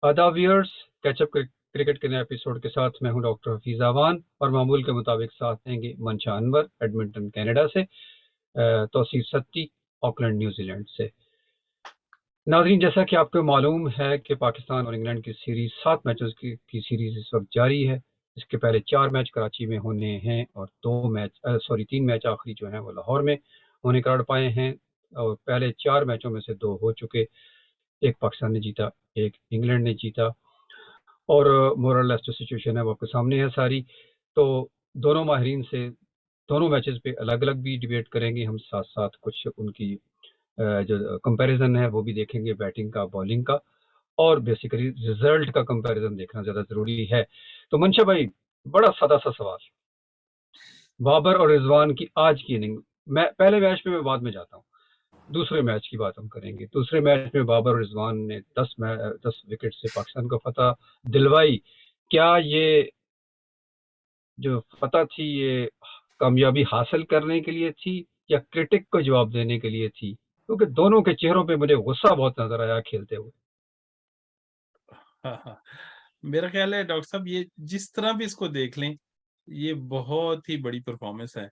आदाब viewers, catch up cricket के नए एपिसोड के साथ मैं हूं डॉक्टर हफीज अवान और मामूल के मुताबिक साथ देंगे मंशा अनवर एडमिंटन कनाडा से, तौसीफ सत्ती ऑकलैंड न्यूजीलैंड से। नाज़रीन, जैसा कि आपको मालूम है कि पाकिस्तान और इंग्लैंड की सीरीज 7 मैचेस की सीरीज इस वक्त जारी है। इसके पहले 4 मैच कराची में होने हैं और 3 मैच आखिरी जो हैं वो लाहौर में होने करार पाए हैं। और पहले 4 मैचों में से 2 हो चुके, एक पाकिस्तान ने जीता, एक इंग्लैंड ने जीता। और मोरल जो सिचुएशन है वो आपके सामने है सारी। तो दोनों माहरीन से दोनों मैचेस पे अलग अलग भी डिबेट करेंगे हम, साथ साथ कुछ उनकी जो कंपैरिजन है वो भी देखेंगे, बैटिंग का, बॉलिंग का, और बेसिकली रिजल्ट का कंपैरिजन देखना ज़्यादा ज़रूरी है। तो मंशा भाई, बड़ा सादा सा सवाल, बाबर और रिजवान की आज की इनिंग, मैं पहले मैच पे मैं बाद में जाता हूँ, दूसरे मैच की बात हम करेंगे। दूसरे मैच में बाबर और रिजवान ने 10 विकेट से पाकिस्तान को फतह दिलवाई। क्या ये जो फतह थी ये कामयाबी हासिल करने के लिए थी या क्रिटिक को जवाब देने के लिए थी? क्योंकि दोनों के चेहरों पे मुझे गुस्सा बहुत नजर आया खेलते हुए। हाँ, हाँ। मेरा ख्याल है डॉक्टर साहब, ये जिस तरह भी इसको देख लें, ये बहुत ही बड़ी परफॉर्मेंस है।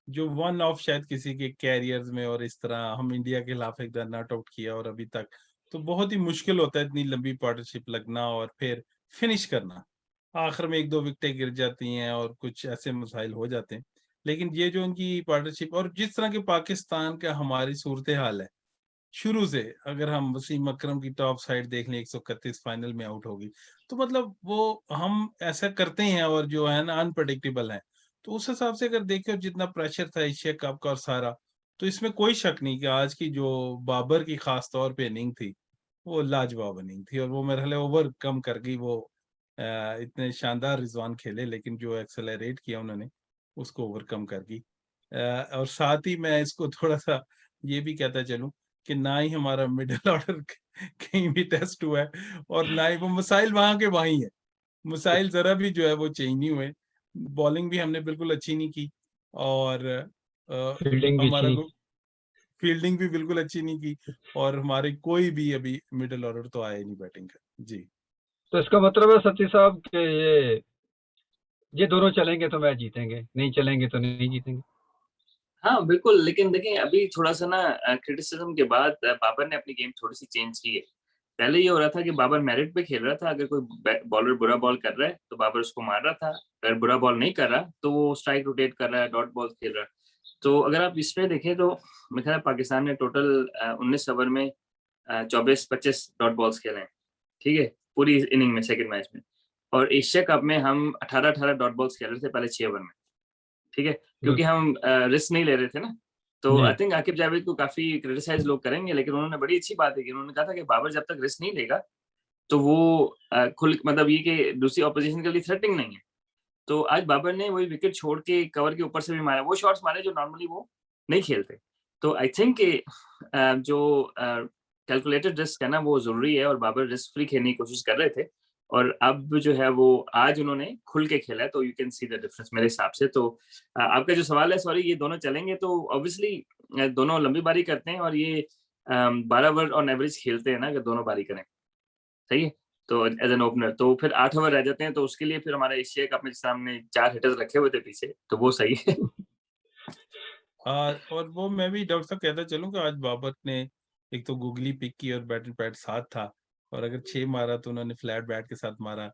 जो वन ऑफ शायद किसी के कैरियर्स में, और इस तरह हम इंडिया के खिलाफ एक बार नॉट आउट किया और अभी तक तो बहुत ही मुश्किल होता है इतनी लंबी पार्टनरशिप लगना और फिर फिनिश करना। आखिर में 1-2 विकेटें गिर जाती हैं और कुछ ऐसे मसाइल हो जाते हैं। लेकिन ये जो उनकी पार्टनरशिप और जिस तरह की पाकिस्तान का हमारी सूरत-ए-हाल है, शुरू से अगर हम वसीम अकरम की टॉप साइड देख लें, 131 फाइनल में आउट होगी। तो मतलब वो हम ऐसा करते हैं और जो है ना अनप्रेडिक्टेबल है। तो उस हिसाब से अगर देखें और जितना प्रेशर था एशिया कप का और सारा, तो इसमें कोई शक नहीं कि आज की जो बाबर की खास तौर पे इनिंग थी, वो लाजवाब इनिंग थी और वो मेरे ख्याल है ओवरकम कर गई वो इतने शानदार रिज़वान खेले, लेकिन जो एक्सेलरेट किया उन्होंने, उसको ओवरकम कर गई। और साथ ही मैं इसको थोड़ा-सा ये भी कहता चलूँ कि ना ही हमारा मिडल ऑर्डर कहीं भी टेस्ट हुआ है और ना ही वो मसाइल वहाँ के वहीं है। मसाइल ज़रा भी जो है वो चेंज नहीं हुए। बॉलिंग भी हमने बिल्कुल अच्छी नहीं की और फील्डिंग भी अच्छी हमारा नहीं। को फील्डिंग भी बिल्कुल अच्छी नहीं की और हमारे कोई भी अभी मिडल ऑर्डर तो आया ही नहीं बैटिंग का। जी। तो इसका मतलब है सत्ती साहब कि ये दोनों चलेंगे तो मैच जीतेंगे, नहीं चलेंगे तो नहीं जीतेंगे। हाँ बिल्कुल, लेकिन देखिए अभी थोड़ा सा ना क्रिटिसिज्म के बाद बाबर ने अपनी गेम थोड़ी सी चेंज की है। पहले ये हो रहा था कि बाबर मेरिट पे खेल रहा था, अगर कोई बॉलर बुरा बॉल कर रहा है तो बाबर उसको मार रहा था, अगर बुरा बॉल नहीं कर रहा तो वो स्ट्राइक रोटेट कर रहा है, डॉट बॉल खेल रहा है। तो अगर आप इसमें देखें तो मेरे ख्याल है पाकिस्तान ने टोटल 19 ओवर में 24-25 डॉट बॉल्स खेले हैं, ठीक है, पूरी इनिंग में, सेकंड मैच में। और एशिया कप में हम 18-18 डॉट बॉल्स खेल रहे थे पहले 6 ओवर में, ठीक है, क्योंकि बिल्कुल। हम रिस्क नहीं ले रहे थे ना। तो जी। आई थिंक आकिब जावेद को काफी क्रिटिसाइज लोग करेंगे, लेकिन उन्होंने बड़ी अच्छी बात है कि उन्होंने कहा था कि बाबर जब तक रिस्क नहीं लेगा तो वो खुल मतलब ये कि दूसरी ऑपोजिशन के लिए थ्रेटनिंग नहीं है। तो आज बाबर ने वही विकेट छोड़ के कवर के ऊपर से भी मारा, वो शॉट्स मारे जो नॉर्मली वो नहीं खेलते। तो आई थिंक जो कैलकुलेटेड रिस्क है ना वो जरूरी है, और बाबर रिस्क फ्री खेलने की कोशिश कर रहे थे। और अब जो है वो आज उन्होंने खुल के खेला है, तो you can see the difference मेरे हिसाब से। तो आपका जो सवाल है, सॉरी, ये दोनों चलेंगे तो ऑब्वियसली दोनों लंबी बारी करते हैं, और ये 12 ओवर ऑन एवरेज खेलते हैं ना, अगर दोनों बारी करें, सही है। तो एज एन ओपनर तो फिर 8 ओवर रह जाते हैं, तो उसके लिए फिर हमारे एशिया कप में सामने 4 हिटर्स रखे हुए थे पीछे, तो वो सही है। और वो मैं भी डॉक्टर साहब कहता चलूँ कि आज बाबर ने एक तो गूगली पिक की और बैट एंड पैड साथ था और अगर 6 मारा तो उन्होंने फ्लैट बैट के साथ मारा।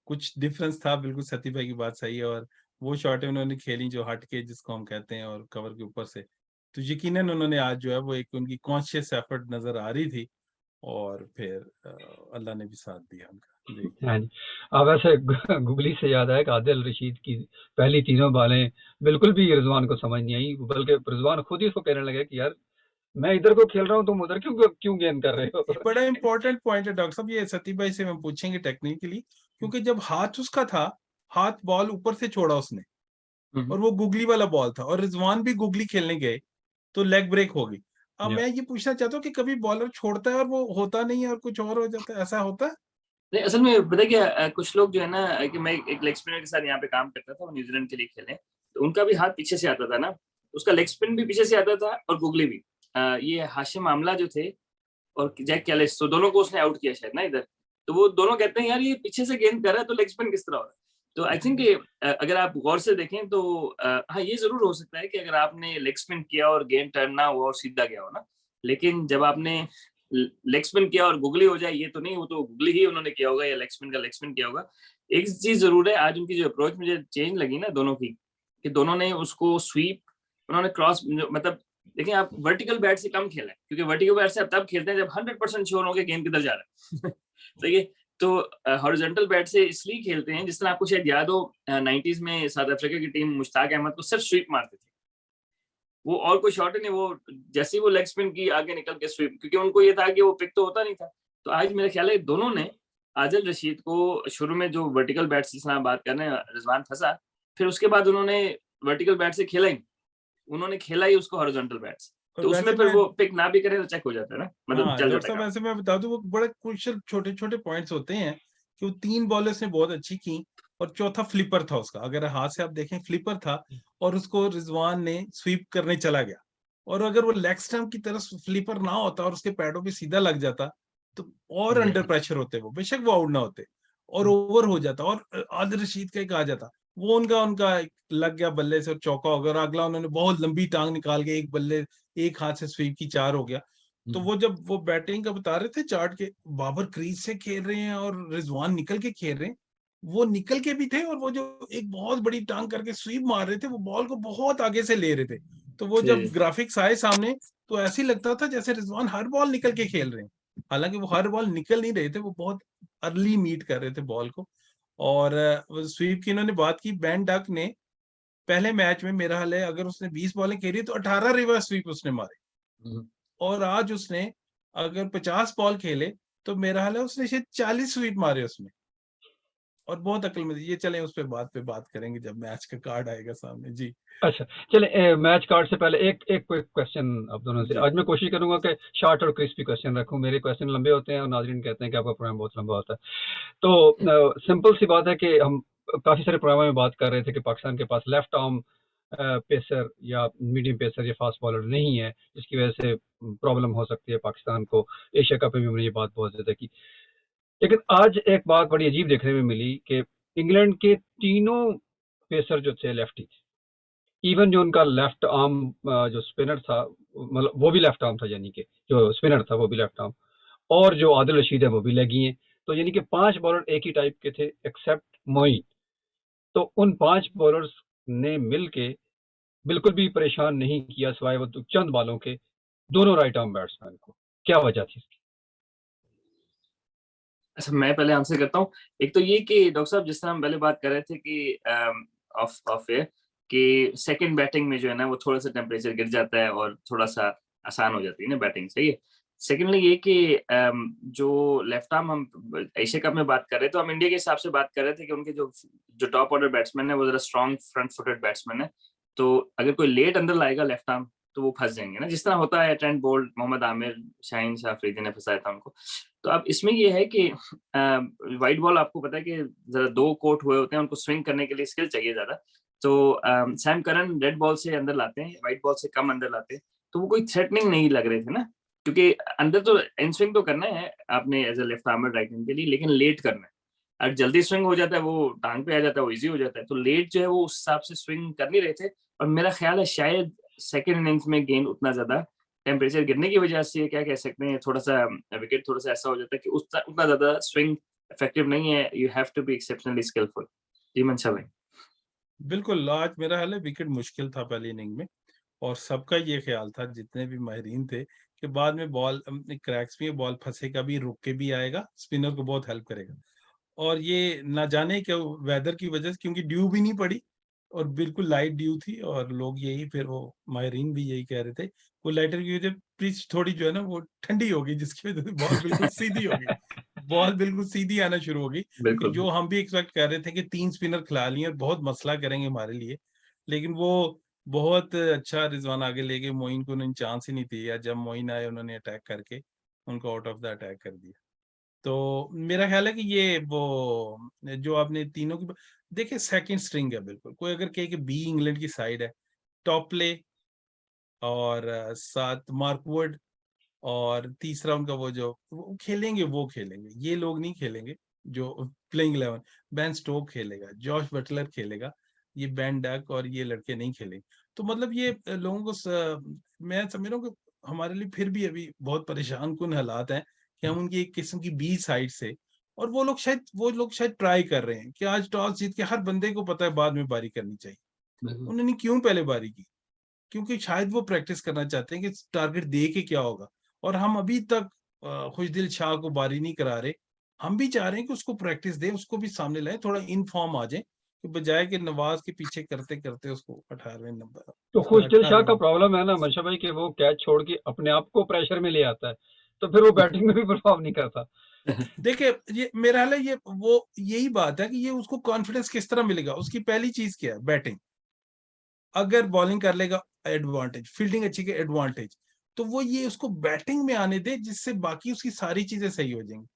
कुछ डिफरेंस था, बिल्कुल सती भाई की बात सही है और वो शॉटें उन्होंने खेली जो हट के जिसको हम कहते हैं और कवर के ऊपर से। तो यकीनन उन्होंने आज जो है वो एक उनकी कॉन्शियस एफर्ट नज़र आ रही थी और फिर अल्लाह ने भी साथ दिया उनका। जी। हाँ जी। अब वैसे गुगली से याद आया कि आदिल रशीद की पहली तीनों बालें बिल्कुल भी रिजवान को समझ नहीं आई, बल्कि रिजवान खुद ही उसको कहने लगे कि यार मैं इधर को खेल रहा हूँ, तुम उधर क्यों क्यों गेंद कर रहे ये हो। बड़ा इंपॉर्टेंट पॉइंट है डॉक्टर साहब, ये सती भाई से हम पूछेंगे टेक्निकली, क्योंकि जब हाथ उसका था, हाथ बॉल ऊपर से छोड़ा उसने हम्म, और वो गुगली वाला बॉल था और रिजवान भी गुगली खेलने गए तो लेग ब्रेक हो गई। अब या मैं ये पूछना चाहता हूँ कि कभी बॉलर छोड़ता है और वो होता नहीं है और कुछ और हो जाता है, ऐसा होता है? नहीं, असल में पता है क्या, कुछ लोग जो है ना, कि मैं एक लेग स्पिनर के साथ यहाँ पे काम करता था, वो न्यूजीलैंड के लिए खेले, तो उनका भी हाथ पीछे से आता था ना, उसका लेग स्पिन भी पीछे से आता था और गुगली भी। ये हाशिम आमला जो थे और जैक कैलिस, तो दोनों को उसने आउट किया शायद ना इधर। तो वो दोनों कहते हैं यार ये पीछे से गेंद कर रहा है तो लेग स्पिन किस तरह हो रहा है। तो आई थिंक अगर आप गौर से देखें तो हाँ ये जरूर हो सकता है कि अगर आपने लेग स्पिन किया और गेंद टर्न ना हुआ और सीधा गया हो ना, लेकिन जब आपने लेग स्पिन किया और गुगली हो जाए ये तो नहीं, वो तो गुगली ही उन्होंने किया होगा या लेग स्पिन का लेग स्पिन किया होगा। एक चीज जरूर है, आज उनकी जो अप्रोच मुझे चेंज लगी ना दोनों की, कि दोनों ने उसको स्वीप, उन्होंने क्रॉस, मतलब देखिए आप वर्टिकल बैट से कम खेला है, क्योंकि वर्टिकल बैट से आप तब खेलते हैं जब 100% श्योर हो गए गेंद किधर जा रहा है सही है। तो हॉरिजॉन्टल बैट से इसलिए खेलते हैं, जिस तरह आपको शायद याद हो 90s में साउथ अफ्रीका की टीम मुश्ताक अहमद को सिर्फ स्वीप मारते थे, वो और कोई शॉट ही नहीं, वो जैसे ही वो लेग स्पिन की आगे निकल के स्वीप, क्योंकि उनको ये था कि वो पिक तो होता नहीं था। तो आज मेरा ख्याल है दोनों ने, आदिल रशीद को शुरू में जो वर्टिकल बैट से जिस बात कर रहे हैं रिजवान फंसा, फिर उसके बाद उन्होंने वर्टिकल बैट से खेला ही, उन्होंने खेला ही उसको हॉरिजॉन्टल बैट से, तो उसमें फिर वो पिक ना भी करे तो चेक हो जाता है ना, मतलब हाँ चल डॉक्टर जाता साहब, है। ऐसे मैं बता दूं वो बड़े क्रुशियल छोटे छोटे पॉइंट्स होते हैं कि वो 3 बॉलर्स ने बहुत अच्छी की, और चौथा फ्लिपर था उसका, अगर हाथ से आप देखें फ्लिपर था, और उसको रिजवान ने स्वीप करने चला गया, और अगर वो लेग स्टंप की तरफ फ्लिपर ना होता और उसके पैडों पे सीधा लग जाता तो और अंडर प्रेशर होते वो, बेशक वो आउट ना होते और ओवर हो जाता, और आदिल रशीद का एक आ जाता, वो उनका उनका लग गया बल्ले से और चौका हो गया, और अगला उन्होंने बहुत लंबी टांग निकाल के एक बल्ले एक हाथ से स्वीप की 4 हो गया। तो वो जब वो बैटिंग का बता रहे थे चार्ट के, बाबर क्रीज से खेल रहे हैं और रिजवान निकल के खेल रहे हैं, वो निकल के भी थे, और वो जो एक बहुत बड़ी टांग करके स्वीप मार रहे थे, वो बॉल को बहुत आगे से ले रहे थे। तो वो जब ग्राफिक्स आए सामने तो ऐसे ही लगता था जैसे रिजवान हर बॉल निकल के खेल रहे हैं, हालांकि वो हर बॉल निकल नहीं रहे थे, वो बहुत अर्ली मीट कर रहे थे बॉल को। और स्वीप की इन्होंने बात की, बैन डक ने पहले मैच में मेरा हाल है अगर उसने 20 बॉलें खेली तो 18 रिवर्स स्वीप उसने मारे, और आज उसने अगर 50 बॉल खेले तो मेरा हाल है उसने शायद 40 स्वीप मारे उसमें, और बहुत अक्लमंद। ये चलें उस पे बात करेंगे जब मैच का कार्ड आएगा सामने। जी अच्छा, चले मैच कार्ड से पहले एक क्विक क्वेश्चन आप दोनों से। आज मैं कोशिश करूंगा कि शॉर्ट और क्रिस्पी क्वेश्चन रखूं, मेरे क्वेश्चन लंबे होते हैं और नाज़रीन कहते हैं कि आपका प्रोग्राम बहुत लंबा होता है। तो सिंपल सी बात है कि हम काफी सारे प्रोग्राम में बात कर रहे थे कि पाकिस्तान के पास लेफ्ट आर्म पेसर या मीडियम पेसर या फास्ट बॉलर नहीं है, जिसकी वजह से प्रॉब्लम हो सकती है पाकिस्तान को। एशिया कप में भी हमने ये बात बहुत ज्यादा की, लेकिन आज एक बात बड़ी अजीब देखने में मिली कि इंग्लैंड के तीनों पेसर जो थे लेफ्टी, इवन जो उनका लेफ्ट आर्म जो स्पिनर था, मतलब वो भी लेफ्ट आर्म था, यानी कि जो स्पिनर था वो भी लेफ्ट आर्म, और जो आदिल रशीद है वो भी लेगी हैं। तो यानी कि 5 बॉलर एक ही टाइप के थे एक्सेप्ट मोइन। तो उन 5 बॉलर्स ने मिलके बिल्कुल भी परेशान नहीं किया सिवाय वो चंद बालों के दोनों राइट आर्म बैट्समैन को। क्या वजह थी इसकी? अच्छा, मैं पहले आंसर करता हूँ। एक तो ये कि डॉक्टर साहब जिस तरह हम पहले बात कर रहे थे कि ऑफ एयर कि सेकंड बैटिंग में जो है ना वो थोड़ा सा टेम्परेचर गिर जाता है और थोड़ा सा आसान हो जाती है ना बैटिंग, सही है। सेकेंडली ये कि जो लेफ्ट आर्म हम एशिया कप में बात कर रहे थे, तो हम इंडिया के हिसाब से बात कर रहे थे कि उनके जो टॉप ऑर्डर बैट्समैन है वो जरा स्ट्रॉन्ग फ्रंट फुटेड बैट्समैन है, तो अगर कोई लेट अंदर लाएगा लेफ्ट आर्म तो वो फंस जाएंगे ना, जिस तरह होता है ट्रेंट बोल्ट, मोहम्मद आमिर, शाहीन शाह अफरीदी ने फंसाया था उनको। तो अब इसमें ये है कि वाइट बॉल आपको पता है कि जरा 2 कोट हुए होते हैं, उनको स्विंग करने के लिए स्किल चाहिए ज्यादा। तो सैम करन रेड बॉल से अंदर लाते हैं, व्हाइट बॉल से कम अंदर लाते हैं, तो वो कोई थ्रेटनिंग नहीं लग रहे थे ना, क्योंकि अंदर तो इन स्विंग तो करना है आपने as a left armer right hand के लिए, लेकिन लेट करना है। और जल्दी स्विंग हो जाता है वो टांग पे आ जाता है, वो इजी हो जाता है, तो लेट जो है वो उस हिसाब से स्विंग कर नहीं रहे थे। और मेरा ख्याल है शायद सेकेंड इनिंग्स में गेंद उतना ज्यादा टेम्परेचर गिरने की वजह से, क्या कह सकते हैं, थोड़ा सा विकेट थोड़ा सा ऐसा हो जाता है कि उतना ज्यादा स्विंग इफेक्टिव नहीं है। You have to be exceptionally skillful. जी मंशा भाई। बिल्कुल, आज मेरा हाल है विकेट मुश्किल था पहली इनिंग में, और सबका ये ख्याल था जितने भी माहिरीन थे कि बाद में बॉल क्रैक्स भी, बॉल फंसेगा भी, रुक के भी आएगा, स्पिनर को बहुत हेल्प करेगा। और ये ना जाने क्यों वेदर की वजह से, क्योंकि ड्यू भी नहीं पड़ी और बिल्कुल लाइट ड्यू थी, और लोग यही फिर वो माहिरीन भी यही कह रहे थे, वो लाइटर की वजह पिच थोड़ी जो है ना वो ठंडी होगी, जिसकी वजह से बॉल बिल्कुल सीधी होगी, बॉल बिल्कुल सीधी आना शुरू होगी, कि बिल्कुल जो हम भी एक्सपेक्ट कर रहे थे कि 3 स्पिनर खिला लिए और बहुत मसला करेंगे हमारे लिए, लेकिन वो बहुत अच्छा रिजवान आगे ले गए, मोइन को उन्होंने चांस ही नहीं दिया, जब मोइन आए उन्होंने अटैक करके उनको आउट ऑफ द अटैक कर दिया। तो मेरा ख्याल है कि ये वो जो आपने तीनों की देखिए सेकंड स्ट्रिंग है बिल्कुल, कोई अगर कहे कि बी इंग्लैंड की साइड है, टॉप प्ले और साथ मार्क वुड और तीसरा उनका वो जो वो खेलेंगे, ये लोग नहीं खेलेंगे जो प्लेइंग 11। बेन स्टोक खेलेगा, जॉश बटलर खेलेगा, ये बेन डक और ये लड़के नहीं खेलेंगे। तो मतलब ये लोगों को मैं समझ रहा हूँ कि हमारे लिए फिर भी अभी बहुत परेशान कुन हालात हैं कि हम उनकी एक किस्म की बी साइड से, और वो लोग शायद ट्राई कर रहे हैं कि आज टॉस जीत के, हर बंदे को पता है बाद में बारी करनी चाहिए, उन्होंने क्यों पहले बारी की? क्योंकि शायद वो प्रैक्टिस करना चाहते हैं कि टारगेट दे के क्या होगा। और हम अभी तक खुशदिल शाह को बारी नहीं करा रहे। हम भी चाह रहे हैं कि उसको प्रैक्टिस दें, उसको भी सामने लाएं, थोड़ा इन फॉर्म आ जाए, कि बजाय कि नवाज के पीछे करते करते उसको 18वें नंबर तो खुशदिल शाह 18वें का प्रॉब्लम है ना मंशा भाई कि वो कैच छोड़ के अपने आप को प्रेशर में ले आता है, तो फिर वो बैटिंग में भी परफॉर्म नहीं करता। देखिए, ये मेरा हाल है, ये वो यही बात है कि ये उसको कॉन्फिडेंस किस तरह मिलेगा। उसकी पहली चीज क्या है? बैटिंग। अगर बॉलिंग कर लेगा एडवांटेज, फील्डिंग अच्छी के एडवांटेज, तो वो ये उसको बैटिंग में आने दे, जिससे बाकी उसकी सारी चीजें सही हो जाएंगी।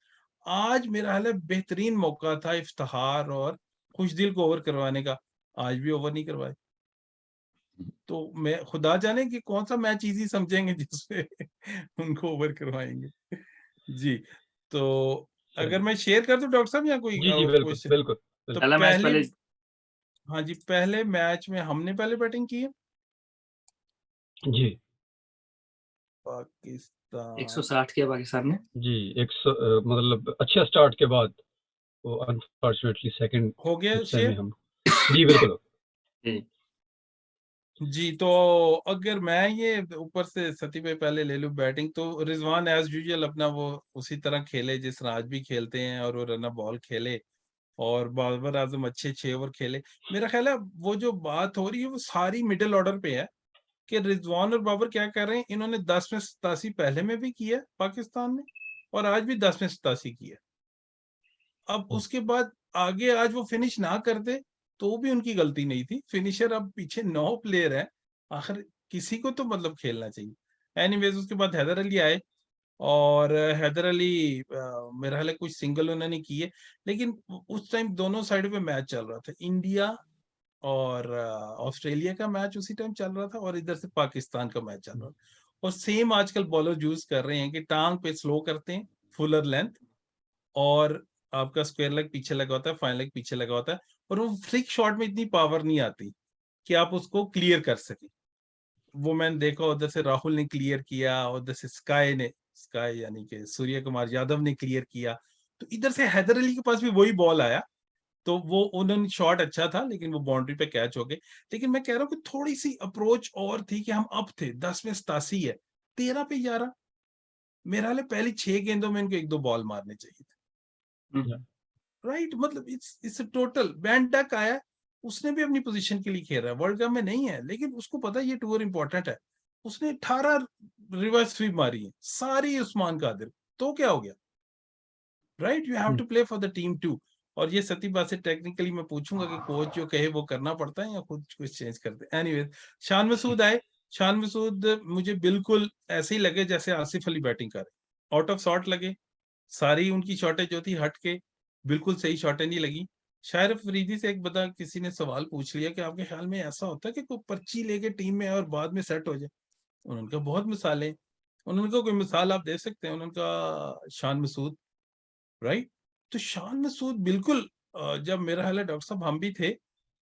आज मेरा हाल है बेहतरीन मौका था इफ्तिखार और खुशदिल को ओवर करवाने का, आज भी ओवर नहीं करवाए। तो मैं खुदा जाने कि कौन सा मैच इजी समझेंगे जिसपे उनको ओवर करवाएंगे। जी, तो अगर मैं शेयर कर दूं डॉक्टर साहब, या कोई जी जी, बिल्कुल क्वेश्चन? बिल्कुल तो पहला मैच पहली, पहले हाँ जी, पहले मैच में हमने पहले बैटिंग की है, जी पाकिस्तान। 160 किया पाकिस्तान ने। जी। मतलब अच्छा स्टार्ट के बाद वो अनफॉर्चुनेटली सेकंड हो गया हिस्से में शेयर? हम। जी बिल्कुल। जी। जी, तो अगर मैं ये ऊपर से सती पे पहले ले लूं बैटिंग, तो रिजवान एज यूजुअल अपना वो उसी तरह खेले जिस तरह आज भी खेलते हैं, और वो रन बॉल खेले, और बाबर आजम अच्छे 6 ओवर खेले। मेरा ख्याल है वो जो बात हो रही है वो सारी मिडिल ऑर्डर पे है, कि रिजवान और बाबर क्या कर रहे हैं। इन्होंने 10 में 87 पहले में भी किया पाकिस्तान ने, और आज भी 10 में 87 किया। अब उसके बाद आगे आज वो फिनिश ना करते तो भी उनकी गलती नहीं थी। फिनिशर अब पीछे 9 प्लेयर है, आखिर किसी को तो मतलब खेलना चाहिए। एनीवेज उसके बाद हैदर अली आए, और हैदर अली मेरा ख्याल है कुछ सिंगल उन्होंने किए, लेकिन उस टाइम दोनों साइड पे मैच चल रहा था। इंडिया और ऑस्ट्रेलिया का मैच उसी टाइम चल रहा था, और इधर से पाकिस्तान का मैच चल रहा था। और सेम आजकल बॉलर यूज कर रहे हैं कि टांग पे स्लो करते हैं, फुलर लेंथ, और आपका स्क्वायर लेग पीछे लगा होता है, फाइन लेग पीछे लगा होता है, और वो फ्लिक शॉट में इतनी पावर नहीं आती कि आप उसको क्लियर कर सके। वो मैंने देखा, उधर से राहुल ने क्लियर किया, उधर से स्काई यानी कि सूर्य कुमार यादव ने क्लियर किया, तो इधर से हैदर अली के पास भी वही बॉल आया, तो वो उन्होंने शॉट अच्छा था, लेकिन वो बाउंड्री पे कैच हो गए। लेकिन मैं कह रहा हूँ कि थोड़ी सी अप्रोच और थी, कि हम अब थे 10 में 87 है, 13 पे 11, मेरा हाल है पहली 6 गेंदों में इनको 1-2 बॉल मारने चाहिए थे। राइट, मतलब इट्स टोटल। बैन डक आया, उसने भी अपनी पोजीशन के लिए खेल रहा है, वर्ल्ड कप में नहीं है, लेकिन उसको पता है ये टूर इंपॉर्टेंट है। उसने 18 रिवर्स स्वीप मारी है, सारी उस्मान कादिर, तो क्या हो गया? Right, you have to play for the team too. और ये सती बात से टेक्निकली मैं पूछूंगा कि कोच जो कहे वो करना पड़ता है, या खुद कुछ चेंज करते हैं। एनीवेज, शान मसूद आए। शान मसूद मुझे बिल्कुल ऐसे ही लगे जैसे आसिफ अली बैटिंग कर रहे, आउट ऑफ शॉट लगे। सारी उनकी शॉटें जो थी हट के, बिल्कुल सही शॉटें नहीं लगी। शायर अफरीदी से एक बता किसी ने सवाल पूछ लिया कि आपके ख्याल में ऐसा होता है कि कोई पर्ची लेके टीम में और बाद में सेट हो जाए? उन्होंने कहा बहुत मिसालें। उन्होंने कहा कोई मिसाल आप दे सकते हैं? उन्होंने कहा शान मसूद। राइट, तो शान मसूद बिल्कुल जब मेरा ख्याल है डॉक्टर साहब हम भी थे,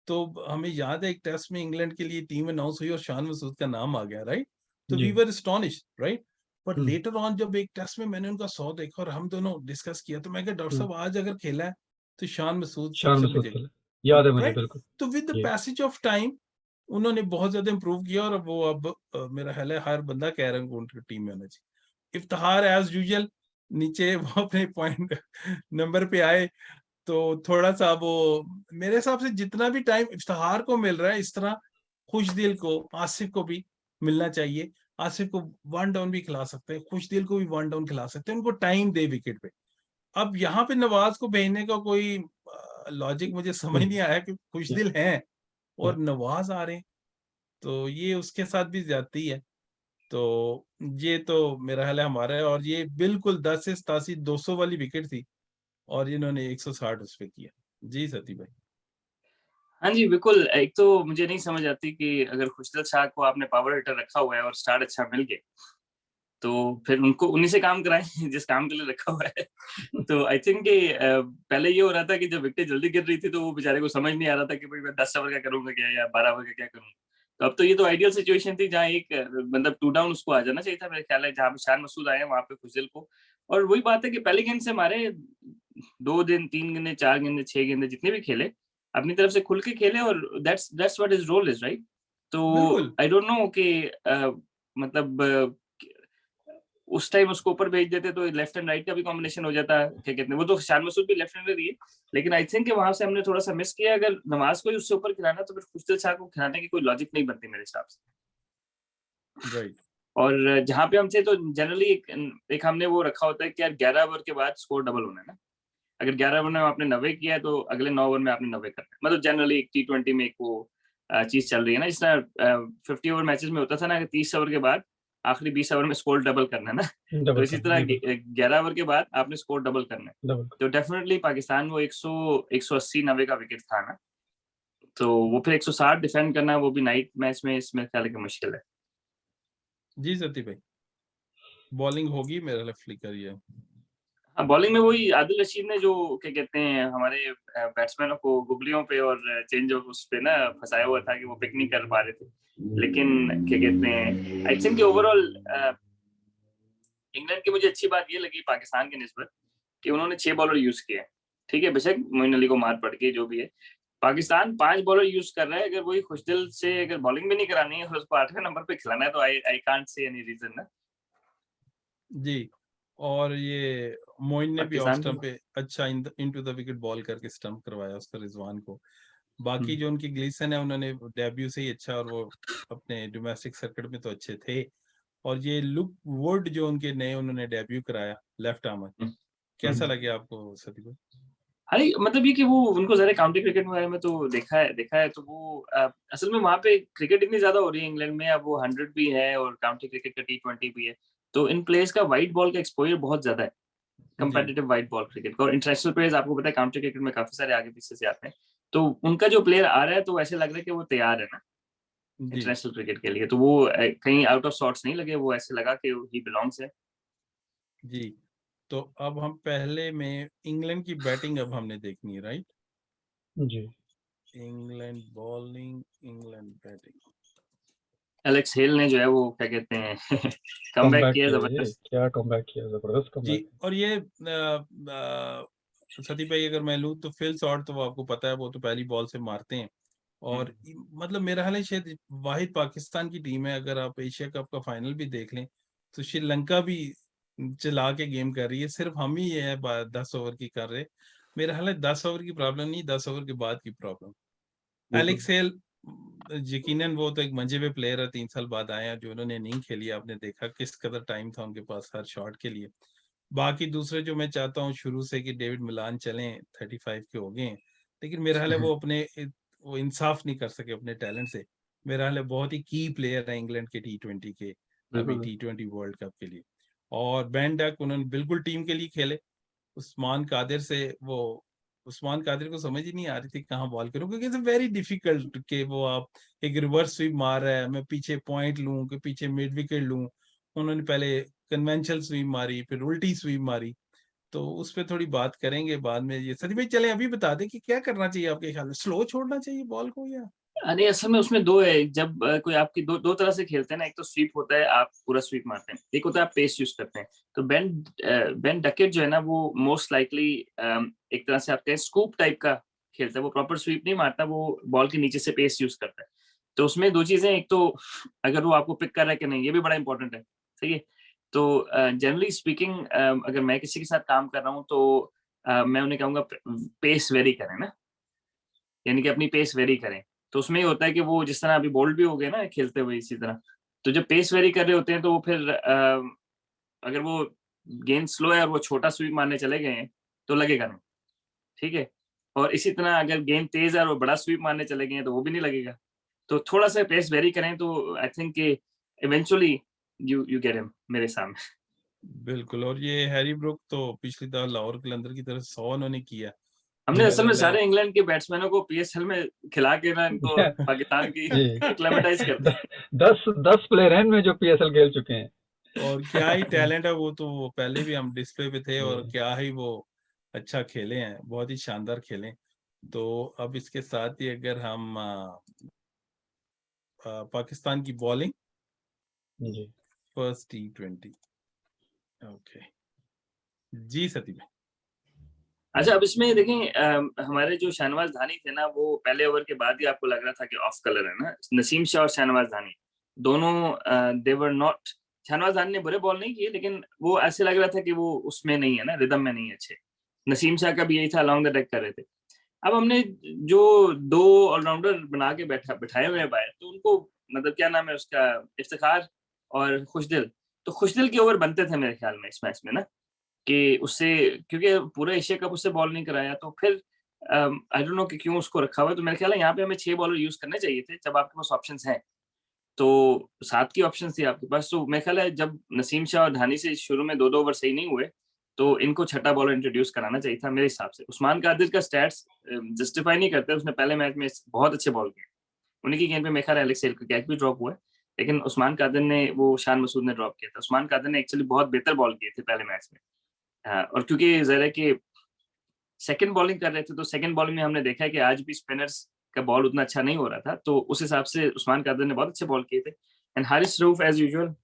तो हमें याद है एक टेस्ट में इंग्लैंड के लिए टीम अनाउंस हुई और शान मसूद का नाम आ गया। राइट, तो we ji. Were astonished. Right, पर लेटर ऑन जब एक टेस्ट में मैंने उनका 100 देखा और हम दोनों डिस्कस किया, तो मैं कहा डॉक्टर साहब आज अगर खेला है तो शान मसूद शान सबसे मसूद बचेगा। खेला, याद है मुझे राइट, बिल्कुल। तो विद द जी पैसेज ऑफ टाइम उन्होंने बहुत ज्यादा इंप्रूव किया, और वो अब मेरा ख्याल है हर बंदा कह रहा है कि उनकी टीम में होना चाहिए। इफ्तिखार एज यूजुअल नीचे वो अपने पॉइंट नंबर पे आए, तो थोड़ा सा वो, मेरे हिसाब से जितना भी टाइम इफ्तिखार को मिल रहा है, इस तरह खुशदिल को, आसिफ को भी मिलना चाहिए। आसिफ को 1 डाउन भी खिला सकते हैं, खुशदिल को भी 1 डाउन खिला सकते हैं, उनको टाइम दे विकेट पे। अब यहाँ पे नवाज को भेजने का कोई लॉजिक मुझे समझ नहीं आया, कि खुशदिल हैं और नवाज आ रहे हैं, तो ये उसके साथ भी ज्यादती है। तो ये तो मेरा ख्याल है हमारा है, और ये बिल्कुल 10 से 87 200 वाली विकेट थी, और इन्होंने 160 उस पे किया। जी सती भाई। हाँ जी, बिल्कुल। एक तो मुझे नहीं समझ आती कि अगर खुशदिल शाह को आपने पावर हिटर रखा हुआ है और स्टार्ट अच्छा मिल गया, तो फिर उनको उन्हीं से काम कराएं जिस काम के लिए रखा हुआ है। तो आई थिंक पहले ये हो रहा था कि जब विकेट जल्दी गिर रही थी तो वो बेचारे को समझ नहीं आ रहा था कि भाई मैं 10 ओवर का करूंगा क्या या 12 ओवर का क्या करूंगा। तो अब तो ये तो आइडियल सिचुएशन थी जहाँ एक मतलब 2 डाउन उसको आ जाना चाहिए था मेरे ख्याल है, जहाँ पे शान मसूद आए वहां पे खुशदिल को। और वही बात है कि पहले गेंद से मारे 2 दिन 3 गेंदे 4 गेंदे 6 गेंदे जितने भी खेले अपनी तरफ से खुल के खेले और that's what his role is, right. तो बिल्कुल आई डोंट नो कि मतलब उस टाइम उसको ऊपर भेज देते तो लेफ्ट एंड राइट का भी कॉम्बिनेशन हो जाता है, क्या कहते हैं, वो तो शान मसूद भी लेफ्ट हैंडर ही है, लेकिन आई थिंक वहां से हमने थोड़ा सा मिस किया। अगर नवाज को ही उससे ऊपर खिलाना तो फिर खुशदिल शाह को खिलाने की कोई लॉजिक नहीं बनती मेरे हिसाब से। राइट। और जहां पे हम थे तो जनरली एक हमने वो रखा होता है कि यार 11 ओवर के बाद स्कोर डबल होना है ना। अगर 11 ओवर में आपने 90 किया है तो अगले 9 ओवर में आपने 90 करना है। मतलब जनरली एक T20 में एक वो चीज चल रही है ना, जिस तरह 50 ओवर मैचेस में होता था ना कि 30 ओवर के बाद आखिरी 20 ओवर में स्कोर डबल करना है ना। तो डबल इसी करना, तरह 11 ओवर के बाद आपने स्कोर डबल करना है। डबल तो डेफिनेटली पाकिस्तान वो 180-90 का विकेट था ना, तो वो फिर 160 डिफेंड करना वो भी नाइट मैच में इसमें ख्याल है कि मुश्किल है। जी सती भाई, बॉलिंग होगी मेरा लेफ्ट फ्लिकर ये। हाँ, बॉलिंग में वही आदिल रशीद ने जो क्या कहते हैं हमारे बैट्समैनों को गुगलियों पे और चेंज उस पे ना फंसाया हुआ था कि वो पिक नहीं कर पा रहे थे। लेकिन क्या कहते हैं आई थिंक ओवरऑल इंग्लैंड की मुझे अच्छी बात ये लगी पाकिस्तान के निस्बत कि उन्होंने 6 बॉलर यूज किए। ठीक है, बेशक मोइन अली को मार पड़ गई जो भी है, पाकिस्तान 5 बॉलर यूज कर रहा है। अगर वही खुशदिल से अगर बॉलिंग भी नहीं करानी है और उसको 8वें नंबर पे खिलाना है तो I can't say any reason ना। जी, और ये मोइन ने भी ऑफ पाकिस्तान स्टंप पे अच्छा इनटू द विकेट बॉल करके स्टंप करवाया उसका रिजवान को। बाकी जो उनकी ग्लीसन है उन्होंने डेब्यू से ही अच्छा, और वो अपने डोमेस्टिक सर्किट में तो अच्छे थे। और ये लुक वुड जो उनके नए उन्होंने डेब्यू कराया लेफ्ट आर्मर, कैसा लगे आपको सती भाई? हालांकि मतलब ये कि वो उनको जरा काउंटी क्रिकेट वगैरह में तो देखा है तो वो असल में वहां पे क्रिकेट इतनी ज्यादा हो रही है इंग्लैंड में, अब वो 100 भी है और काउंटी क्रिकेट का T20 भी है, तो इन प्लेयर्स का वाइट बॉल का एक्सपोजर बहुत ज्यादा है कंपेटिटिव वाइट बॉल क्रिकेट का। और इंटरनेशनल प्लेयर्स आपको पता है काउंटी क्रिकेट में काफी सारे आगे पीछे से आते हैं, तो उनका जो प्लेयर आ रहा है तो ऐसे लग रहा है कि वो तैयार है ना जी इंटरनेशनल क्रिकेट के लिए, तो वो कहीं आउट ऑफ सॉर्ट्स नहीं लगे, वो ऐसे लगा कि ही बिलोंग्स है। जी, तो अब हम पहले में इंग्लैंड की बैटिंग अब हमने देखनी है, राइट? जी। England bowling, England batting. Alex Hales ने जो है वो क्या कहते हैं कमबैक कमबैक किया किया, ये जबरदस्त। क्या कमबैक किया, जबरदस्त जी, कमबैक। और ये सती भाई अगर मैं लूँ तो फिल शॉट तो वो आपको पता है वो तो पहली बॉल से मारते हैं। और मतलब मेरा हाल है शायद वाहिद पाकिस्तान की टीम है, अगर आप एशिया कप का फाइनल भी देख लें तो श्रीलंका भी चला के गेम कर रही है, सिर्फ हम ही है 10 ओवर की कर रहे। मेरा हाल है 10 ओवर की प्रॉब्लम नहीं, 10 ओवर के बाद की प्रॉब्लम। एलेक्स हेल यकीनन वो तो एक मंजे हुए प्लेयर है, 3 साल बाद आए हैं, जो उन्होंने नहीं खेली आपने देखा किस कदर टाइम था उनके पास हर शॉट के लिए। बाकी दूसरे जो मैं चाहता हूँ शुरू से कि डेविड मिलान चलें, 35 के हो गए हैं, लेकिन मेरा हाल है वो वो इंसाफ नहीं कर सके अपने टैलेंट से। मेरा हाल है बहुत ही की प्लेयर है इंग्लैंड के T20 के, अभी T20 वर्ल्ड कप के लिए। और बेन डक उन्होंने बिल्कुल टीम के लिए खेले। उस्मान कादिर से वो उस्मान कादिर को समझ ही नहीं आ रही थी कहाँ बॉल करूं, क्योंकि इट्स वेरी डिफिकल्ट कि वो आप एक रिवर्स स्वीप मार रहा है, मैं पीछे पॉइंट लूं कि पीछे मिड विकेट लूं। उन्होंने पहले कन्वेंशनल स्वीप मारी, फिर उल्टी स्वीप मारी, तो उस पर थोड़ी बात करेंगे बाद में। ये सती भाई चले अभी बता दें कि क्या करना चाहिए आपके ख्याल में, स्लो छोड़ना चाहिए बॉल को या? अरे असल में उसमें दो है, जब कोई आपकी दो तरह से खेलते हैं ना, एक तो स्वीप होता है आप पूरा स्वीप मारते हैं, एक होता है आप पेस यूज करते हैं। तो बेन डकेट जो है ना वो मोस्ट लाइकली एक तरह से आपके स्कूप टाइप का खेलता है, वो प्रॉपर स्वीप नहीं मारता, वो बॉल के नीचे से पेस यूज करता है। तो उसमें दो चीजें, एक तो अगर वो आपको पिक कर रहा है कि नहीं, ये भी बड़ा इंपॉर्टेंट है, सही है। तो जनरली स्पीकिंग अगर मैं किसी के साथ काम कर रहा हूँ तो मैं उन्हें कहूंगा पेस वेरी करें ना, यानी कि अपनी पेस वेरी करें। तो उसमें ये होता है कि वो जिस तरह अभी बोल्ड भी हो गए ना खेलते हुए इसी तरह, तो जब पेस वेरी कर रहे होते हैं तो वो फिर अगर वो गेंद स्लो है और वो छोटा स्वीप मारने चले गए हैं तो लगेगा नहीं, ठीक है। और इसी तरह अगर गेंद तेज है और वो बड़ा स्वीप मारने चले गए हैं तो वो भी नहीं लगेगा। तो थोड़ा सा पेस वेरी करें तो I think eventually you get him मेरे सामने। बिल्कुल, और ये हैरी ब्रुक तो पिछली दफा लाहौर कलंदर की तरफ 100 उन्होंने किया। हमने असल में मेरा सारे इंग्लैंड के बैट्समैनों को PSL में खिला के ना इनको पाकिस्तान की जी। एक्लेमेटाइज कर दिया। 10 प्लेयर हैं इनमें जो PSL खेल चुके हैं। और क्या ही टैलेंट है, वो तो वो पहले भी हम डिस्प्ले पे थे और हम्म। क्या ही वो अच्छा खेले हैं, बहुत ही शानदार खेले। तो अब इसके साथ ही अगर हम पाकिस्तान की बॉलिंग जी फर्स्ट T20। ओके जी सती में। अच्छा, अब इसमें देखें, हमारे जो शाहनवाज धानी थे ना, वो पहले ओवर के बाद ही आपको लग रहा था कि ऑफ कलर है ना। नसीम शाह और शाहनवाज धानी दोनों, देवर नॉट, शाहनवाज धानी ने बुरे बॉल नहीं किए, लेकिन वो ऐसे लग रहा था कि वो उसमें नहीं है ना, रिदम में नहीं है अच्छे। नसीम शाह का भी यही था, लॉन्ग द डेक कर रहे थे। अब हमने जो दो ऑलराउंडर बना के बैठाए हुए हैं बाहर, तो उनको मतलब क्या नाम है उसका, इफ्तिखार और खुशदिल, तो खुशदिल के ओवर बनते थे मेरे ख्याल में इस मैच में ना, कि उससे, क्योंकि पूरा एशिया कप उससे बॉल नहीं कराया, तो फिर आई डोंट नो कि क्यों उसको रखा हुआ है। तो मेरे ख्याल है यहाँ पे हमें 6 बॉलर यूज करने चाहिए थे जब आपके पास ऑप्शंस हैं। तो 7 की ऑप्शन थी आपके पास, तो मेरे ख्याल है जब नसीम शाह और धानी से शुरू में 2-2 ओवर सही नहीं हुए, तो इनको छठा बॉलर इंट्रोड्यूस कराना चाहिए था मेरे हिसाब से। उस्मान कादिर का स्टैट्स जस्टिफाई नहीं करते, उसने पहले मैच में बहुत अच्छे बॉल किए, उन्हीं की गेंद पे मेरे ख्याल है एलेक्स हेल का कैच भी ड्रॉप हुआ है, लेकिन उस्मान कादिर ने, वो शान मसूद ने ड्रॉप किया था। उस्मान कादिर ने एक्चुअली बहुत बेहतर बॉल किए थे पहले मैच में। हाँ, और क्योंकि ज़रा है कि सेकंड बॉलिंग कर रहे थे, तो सेकंड बॉलिंग में हमने देखा है कि आज भी स्पिनर्स का बॉल उतना अच्छा नहीं हो रहा था, तो उस हिसाब से उस्मान कादिर ने बहुत अच्छे बॉल किए थे। And Haris Rauf as usual,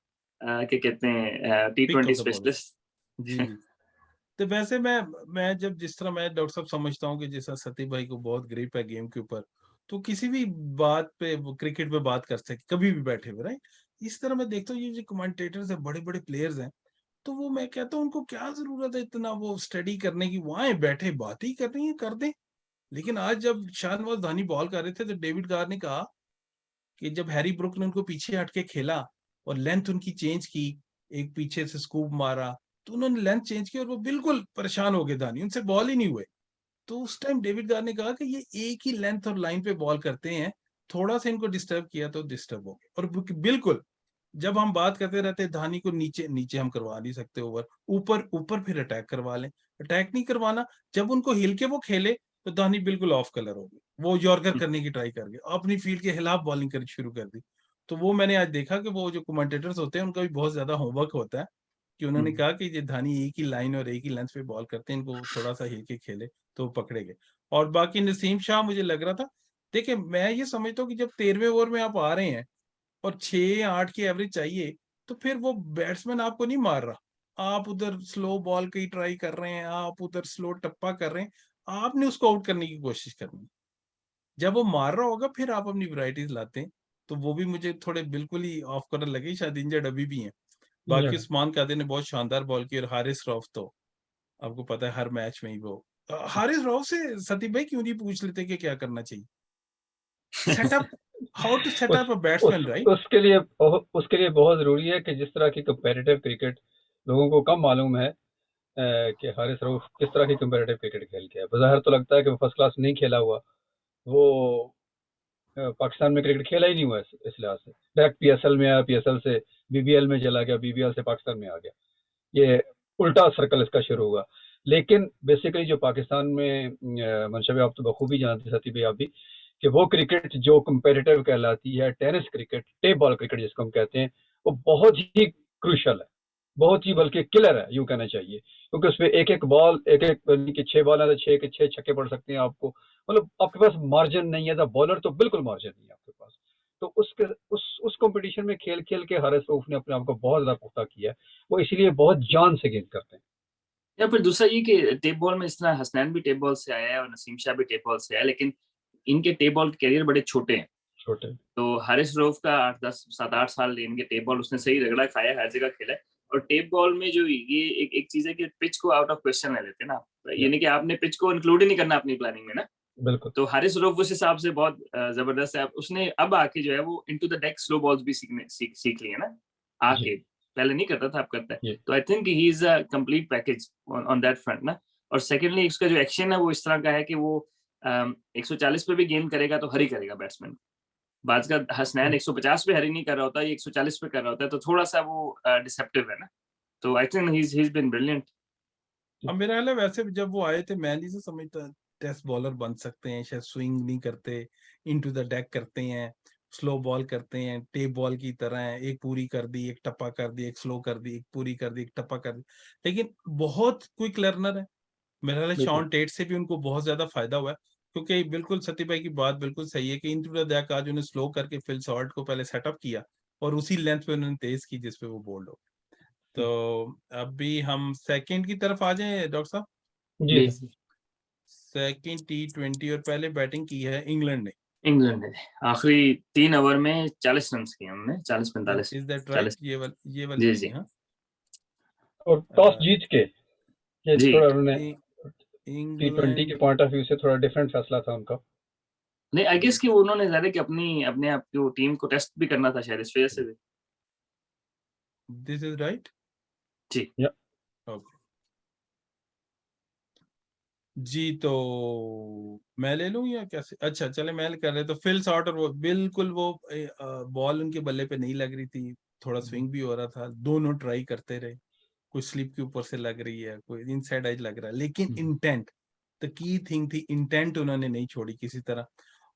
क्या कहते हैं, pick T20 off the ball. Specialist. जी जी। तो वैसे मैं जब जिस तरह मैं डॉक्टर साहब समझता हूँ कि जैसा सती भाई को बहुत ग्रिप है गेम के ऊपर, तो किसी भी बात पे वो क्रिकेट पे बात कर सकते, कभी भी बैठे हुए, राइट। इस तरह मैं देखता हूँ ये जो कमेंटेटर्स है, बड़े बड़े प्लेयर्स हैं, तो वो मैं कहता हूँ उनको क्या जरूरत है इतना वो स्टडी करने की, वहां बैठे बात ही करनी है कर दें। लेकिन आज जब शाहनवाज धानी बॉल कर रहे थे तो डेविड गार ने कहा कि जब हैरी ब्रुक ने उनको पीछे हट के खेला और लेंथ उनकी चेंज की, एक पीछे से स्कूप मारा, तो उन्होंने लेंथ चेंज की और वो बिल्कुल परेशान हो गए धानी, उनसे बॉल ही नहीं हुए। तो उस टाइम डेविड गार ने कहा कि ये एक ही लेंथ और लाइन पे बॉल करते हैं, थोड़ा सा इनको डिस्टर्ब किया तो डिस्टर्ब हो गए। और बिल्कुल जब हम बात करते रहते हैं धानी को नीचे नीचे हम करवा नहीं सकते ओवर, ऊपर ऊपर फिर अटैक करवा लें, अटैक नहीं करवाना, जब उनको हिल के वो खेले तो धानी बिल्कुल ऑफ कलर हो गई, वो यॉर्कर करने की ट्राई कर गए, अपनी फील्ड के खिलाफ बॉलिंग करनी शुरू कर दी। तो वो मैंने आज देखा कि वो जो कमेंटेटर्स होते हैं उनका भी बहुत ज्यादा होमवर्क होता है, कि उन्होंने कहा कि ये धानी एक ही लाइन और एक ही लेंथ पे बॉल करते हैं, इनको थोड़ा सा हिल के खेले तो वो पकड़े गए। और बाकी नसीम शाह मुझे लग रहा था, देखिए मैं ये समझता हूँ कि जब 13वें ओवर में आप आ रहे हैं और 6-8 की एवरेज चाहिए, तो फिर वो बैट्समैन आपको नहीं मार रहा, आप उधर स्लो बॉल की ट्राई कर रहे हैं, आप उधर स्लो टप्पा कर रहे हैं, आपने उसको आउट करने की कोशिश करनी है। जब वो मार रहा होगा फिर आप अपनी वैरायटीज लाते हैं। तो वो भी मुझे थोड़े बिल्कुल ही ऑफ कलर लगे, शायद इंजर्ड अभी भी हैं। बाकी उस्मान कादिर ने बहुत शानदार बॉल की, और हारिस रऊफ तो आपको पता है हर मैच में ही वो हारिस रऊफ से सती भाई क्यों नहीं पूछ लेते कि क्या करना चाहिए, सेटअप, हाउ टू उस सेटअप अ उस बैट्समैन, राइट। उसके लिए बहुत जरूरी है कि जिस तरह की कंपेरेटिव क्रिकेट लोगों को कम मालूम है, कि हारिस रऊफ किस तरह की कंपेरेटिव क्रिकेट खेल के है। बज़ाहिर तो लगता है कि वो फर्स्ट क्लास नहीं खेला हुआ, वो पाकिस्तान में क्रिकेट खेला ही नहीं हुआ इस लिहाज से। डायरेक्ट पीएसएल में आया, पीएसएल से बीबीएल में चला गया, बीबीएल से पाकिस्तान में आ गया, ये उल्टा सर्कल इसका शुरू हुआ। लेकिन बेसिकली जो पाकिस्तान में मनशबे, आप तो बखूबी जानते सती भाई आप भी, कि वो क्रिकेट जो कंपेरेटिव कहलाती है, tennis cricket, tape ball cricket जिसको हम कहते हैं, वो बहुत ही क्रूशल है, बहुत ही बल्कि किलर है यूं कहना चाहिए, क्योंकि उसमें एक एक बॉल, एक एक के 6 बॉल है तो 6 के 6 छक्के पड़ सकते हैं आपको, मतलब आपके पास मार्जिन नहीं है, बॉलर तो बिल्कुल मार्जिन नहीं है आपके पास। तो उस कंपटीशन में खेल खेल के हारिस रऊफ ने अपने आप को बहुत ज्यादा पुख्ता किया है, वो इसीलिए बहुत जान से गेंद करते हैं। या फिर दूसरा ये कि टेप बॉल में, इस तरह हसनैन भी टेप बॉल से आया है और नसीम शाह भी टेप बॉल से आया है, लेकिन इनके टेप बॉल के करियर बड़े छोटे हैं। छोटे। तो हारिस रऊफ का 8-10 7-8 साल इनके टेप बॉल उसने सही रगड़ा खाया, हर जगह खेला है। और टेप बॉल में जो ये एक चीज है कि पिच को आउट ऑफ क्वेश्चन ले लेते हैं ना, या, ये नहीं कि आपने पिच को इंक्लूड ही नहीं करना अपनी प्लानिंग में ना। बिल्कुल। तो हारिस रऊफ उस हिसाब से बहुत जबरदस्त है। उसने अब आके जो है वो into the deck slow balls भी सीख लिए ना जी। आके, पहले नहीं करता था, अब करता है। ये तो I think he is a complete package on that front ना। और सेकेंडली उसका जो एक्शन है वो इस तरह का है कि वो 140 पे भी गेंद करेगा तो हरी करेगा बैट्समैन। बाज का हसनैन 150 पे हरी नहीं कर रहा होता, ये 140 पे कर रहा होता है, तो थोड़ा सा वो डिसेप्टिव है ना। तो I think he is been brilliant. अब मेरा ख्याल है वैसे जब वो आए थे मैं नहीं से समझता टेस्ट बॉलर बन सकते हैं, शायद स्विंग नहीं करते, इनटू द डेक करते हैं, स्लो बॉल करते हैं, टेप बॉल की तरह है, एक पूरी कर दी, एक टप्पा कर दी, एक स्लो कर दी, एक पूरी कर दी, एक टप्पा कर दी। लेकिन बहुत क्विक लर्नर है। मेरा ख्याल है बिल्कुल शॉन टेट से भी उनको बहुत ज़्यादा फ़ायदा हुआ है, क्योंकि बिल्कुल सतीश भाई की बात बिल्कुल सही है कि इनटू द डेक आज उन्हें स्लो करके फिल सॉल्ट को पहले सेटअप किया और उसी लेंथ पे उन्होंने तेज़ की जिस पे वो बोल्ड हो गए। तो अभी हम सेकंड की तरफ आ जाएँ डॉक्टर साहब। जी जी सर। सेकंड टी20 और पहले बैटिंग की है इंग्लैंड ने। इंग्लैंड ने आखिरी 3 ओवर में 40 रन किए उन्होंने, 40-45 इज़ दैट राइट? 40। ये वाली जी, नहीं जी। हाँ? और टॉस अ, जीत के ये जी। थोड़ा उन्होंने इ T20 के इंग्लैंड पॉइंट ऑफ व्यू से थोड़ा डिफरेंट फैसला था उनका। नहीं, आई गेस कि वो उन्होंने ज़्यादा कि अपने आप की वो टीम को टेस्ट भी करना था शायद इस वजह से भी। This is right? जी। या ओके। जी, तो मैं ले लूँ या कैसे? अच्छा चलें मैं कर रहे तो फिल सॉर्ट और वो बिल्कुल वो बॉल उनके बल्ले पे नहीं लग रही थी, थोड़ा स्विंग भी हो रहा था, दोनों ट्राई करते रहे, कोई स्लिप के ऊपर से लग रही है, कोई इनसाइड एज लग रहा है, लेकिन इंटेंट द की थिंग थी, इंटेंट उन्होंने नहीं छोड़ी किसी तरह।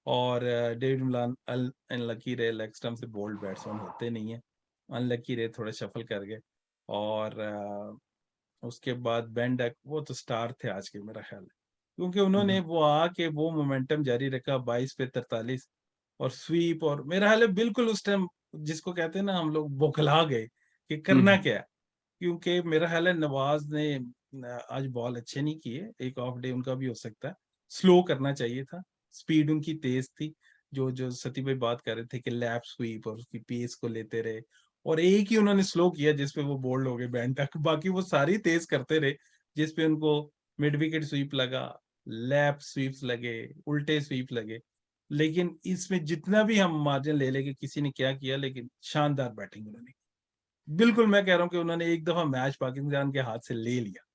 और डेविड मिलान अनलकी रहे, लेग स्टंप से बोल्ड बैट्समैन होते नहीं है, अनलकी रहे, थोड़ा शफल कर गए। और उसके बाद बेन डेक वो तो स्टार थे आज के मेरा ख्याल है, क्योंकि उन्होंने वो आके वो मोमेंटम जारी रखा 22 पे 43 और स्वीप, और मेरा ख्याल है बिल्कुल उस टाइम जिसको कहते हैं ना हम लोग बौखला गए कि करना क्या है, क्योंकि मेरा ख्याल है नवाज ने आज बॉल अच्छे नहीं किए, एक ऑफ डे उनका भी हो सकता है, स्लो करना चाहिए था, स्पीड उनकी तेज थी, जो जो सती भाई बात कर रहे थे कि लैप स्वीप और उसकी पेस को लेते रहे, और एक ही उन्होंने स्लो किया जिसपे वो बोल्ड हो गए बैन तक, बाकी वो सारी तेज करते रहे जिसपे उनको मिड विकेट स्वीप लगा, लैप स्वीप्स लगे, उल्टे स्वीप लगे। लेकिन इसमें जितना भी हम मार्जिन ले लेके किसी ने क्या किया, लेकिन शानदार बैटिंग उन्होंने की। बिल्कुल मैं कह रहा हूँ कि उन्होंने एक दफा मैच पाकिस्तान के हाथ से ले लिया,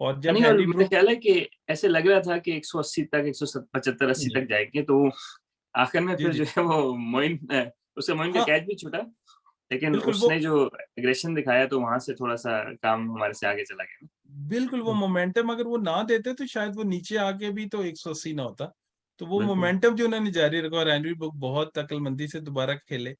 और जब नहीं, और हैरी मेरा ब्रूक ख्याल है कि ऐसे लग रहा था कि 180 तक 175-80 जी तक जाएंगे, तो आखिर में जी फिर जी जो है वो उससे मोइन का हाँ कैच भी छूटा, लेकिन बिल्कुल वो उसने जो एग्रेशन दिखाया तो वहां से थोड़ा सा काम हमारे से आगे चला गया। बिल्कुल वो मोमेंटम अगर वो ना देते तो शायद वो नीचे आके भी तो 180 ना होता, तो वो बिल्कुल। मोमेंटम जो उन्होंने जारी रखा, और हैरी ब्रूक बहुत अक्लमंदी से दोबारा खेले,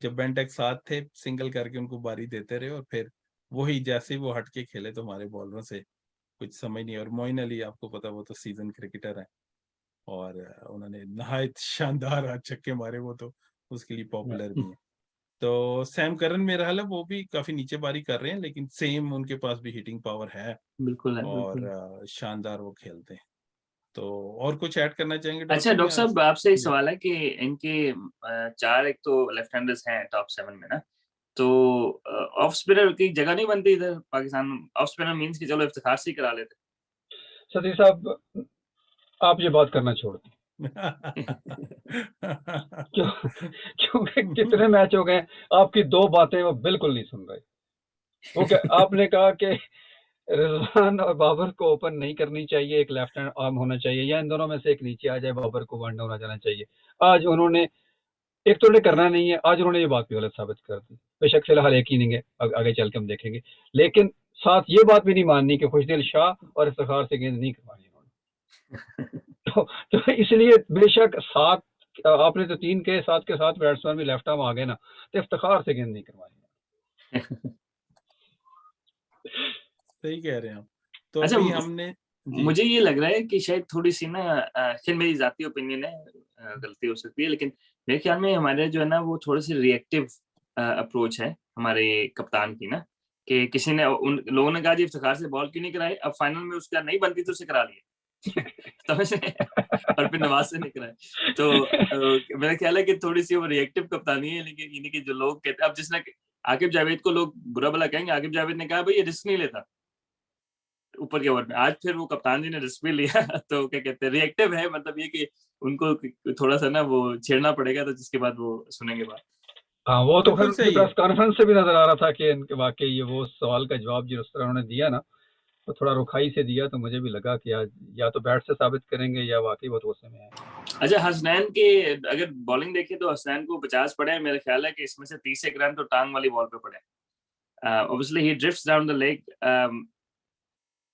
जब बेंटेक साथ थे सिंगल करके उनको बारी देते रहे, और फिर वही जैसे ही वो हटके खेले तो हमारे बॉलरों से कुछ समझ नहीं। और मोइन अली आपको पता वो तो सीजन क्रिकेटर है, और उन्होंने नहायत शानदार हाथ छक्के मारे, वो तो उसके लिए पॉपुलर भी है। तो सैम करन मेरा हाल है वो भी काफी नीचे बारी कर रहे हैं, लेकिन सेम उनके पास भी हिटिंग पावर है, बिल्कुल है, और बिल्कुल। शानदार वो खेलते हैं। तो और कुछ ऐड करना चाहेंगे डॉक्टर अच्छा साहब डॉक्टर या? साहब, आपसे एक जी सवाल है कि इनके 4 एक तो लेफ्ट हैंडर्स हैं टॉप 7 में ना, तो ऑफ स्पिनर की जगह नहीं बनती इधर पाकिस्तान में? ऑफ स्पिनर मींस कि चलो इफ्तिखार से ही करा लेते। सतीश साहब, आप ये बात करना छोड़ दें। क्यों? क्योंकि कितने मैच हो गए, आपकी 2 बातें वो बिल्कुल नहीं सुन रहे। वो क्या आपने कहा कि रिजवान और बाबर को ओपन नहीं करनी चाहिए, एक लेफ्ट हैंड आर्म होना चाहिए, या इन दोनों में से एक नीचे आ जाए, बाबर को वन डाउन आ जाना चाहिए। आज उन्होंने एक तो उन्हें करना नहीं है, आज उन्होंने ये बात भी गलत साबित कर दी। बेशक फिलहाल एक ही इनिंग है, आगे चल के हम देखेंगे, लेकिन साथ ये बात भी नहीं माननी कि खुशदिल शाह और इफ्तिखार से गेंद नहीं करवानी उन्होंने। तो इसलिए बेशक 7 आपने तो 3 के 7 के 7 बैट्समैन भी लेफ्ट आर्म आ गए ना, तो इफ्तिखार से गेंद नहीं करवानी। सही कह रहे हैं आप। तो अच्छा, अभी हमने जी मुझे ये लग रहा है कि शायद थोड़ी सी ना खैर मेरी जाती ओपिनियन है, गलती हो सकती है, लेकिन मेरे ख्याल में हमारे जो है ना वो थोड़ी सी रिएक्टिव अप्रोच है हमारे कप्तान की ना, कि किसी ने उन लोगों ने कहा जी इफ्तिखार से बॉल क्यों नहीं कराई, अब फाइनल में उसका नहीं बनती तो उसे करा लिया। समझ रहे हैं? और फिर नवाज से नहीं कराए, तो मेरा ख्याल है कि थोड़ी सी वो रिएक्टिव कप्तानी है, लेकिन इन्हीं के जो लोग कहते हैं, अब जिसने आकिब जावेद को लोग बुरा भला कहेंगे, आकिब जावेद ने कहा भाई ये रिस्क नहीं लेता ऊपर के ओवर में, आज फिर वो कप्तान जी ने रिस्क भी लिया। तो क्या कहते हैं, रिएक्टिव है, मतलब ये कि उनको थोड़ा सा ना वो छेड़ना पड़ेगा, तो जिसके बाद वो सुनेंगे बात। हाँ, वो तो फिर बिल्कुल उनकी सही प्रेस है। कॉन्फ्रेंस से भी नजर आ रहा था कि इनके वाकई ये वो सवाल का जवाब जिस तरह उन्होंने दिया ना, तो थोड़ा रुखाई से दिया, तो मुझे भी लगा कि आज या तो बैट से साबित करेंगे या वाकई बहुत गुस्से में आएंगे। अच्छा, हसनैन के अगर बॉलिंग देखें तो हसनैन को 50 पड़े हैं, मेरा ख्याल है कि इसमें से 30 एक रन तो टांग वाली बॉल पे पड़े। ऑब्वियसली ही drifts down the leg.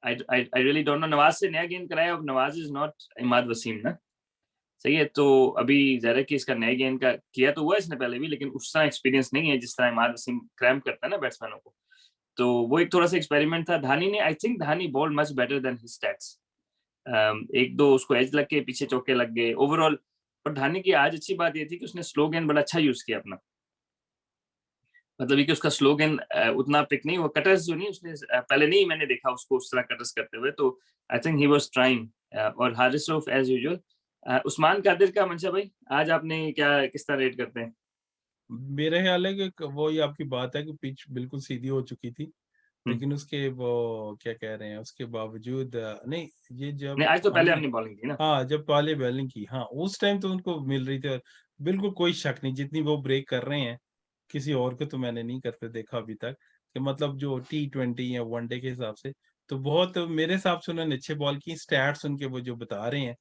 I really don't know, Nawaz से नया गेंद कराया, अब नवाज इज नॉट इमाद वसीम ना, सही है। तो अभी ज़रा कि इसका नए गेंद का किया तो हुआ इसने पहले भी, लेकिन उस तरह एक्सपीरियंस नहीं है जिस तरह इमाद वसीम क्रैम्प करता है ना बैट्समैनों को। तो वो एक थोड़ा सा एक्सपेरिमेंट था। धानी ने, I think Dhani bowled much better than his stats. एक दो उसको एज लग के पीछे चौके लग गए ओवरऑल। पर धानी की आज अच्छी बात ये थी कि उसने स्लो गेंद बड़ा अच्छा यूज किया अपना। मतलब ये कि उसका स्लो गेंद उतना पिक नहीं हुआ। कटर्स जो नहीं उसने पहले नहीं मैंने देखा उसको उस तरह कटर्स करते हुए। तो I think he was trying. और हारिस रऊफ एज यूजुअल। उस्मान कादिर का मंशा भाई आज आपने क्या किस तरह रेट करते हैं? मेरा ख्याल है कि वो ही आपकी बात है कि पिच बिल्कुल सीधी हो चुकी थी, लेकिन उसके वो क्या कह रहे हैं उसके बावजूद नहीं, ये जब नहीं आज तो पहले हमने आपने बॉलिंग की ना। हाँ जब पहले बॉलिंग की, हाँ उस टाइम तो उनको मिल रही थी। और बिल्कुल कोई शक नहीं, जितनी वो ब्रेक कर रहे हैं किसी और को तो मैंने नहीं करते देखा अभी तक, कि मतलब जो T20 या वनडे के हिसाब से तो बहुत मेरे हिसाब से उन्होंने अच्छे बॉल की। स्टैट्स उनके वो जो बता रहे हैं,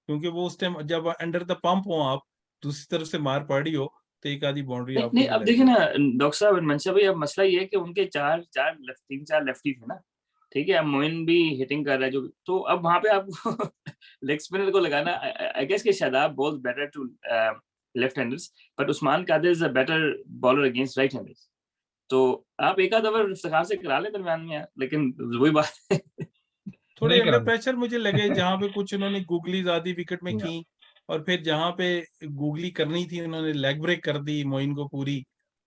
क्योंकि वो उस टाइम जब अंडर द पंप हो आप, दूसरी तरफ से मार पड़ी हो, तो एक आधी बाउंड्री नहीं आपको नहीं, भी अब लग देखिए जाए। ना डॉक्टर साहब मंशा भाई, अब मसला ये है कि उनके तीन चार लेफ्टी थे ना। ठीक है, अब मोइन भी हिटिंग कर रहा है जो, तो अब वहां पे आपको लेग स्पिनर को लगाना। आई गेस कि Shadab bowls better to left handers, but Usman Qadir is a better bowler against right handers. तो आप एक आध ओवर इफ्तिखार से करा लें दरमियान में यार, लेकिन वही बात है। थोड़े नहीं अंडर कराना। प्रेशर मुझे लगे, जहां पे कुछ उन्होंने गूगलीज आधी विकेट में की, और फिर जहां पे गूगली करनी थी उन्होंने लेग ब्रेक कर दी मोइन को पूरी।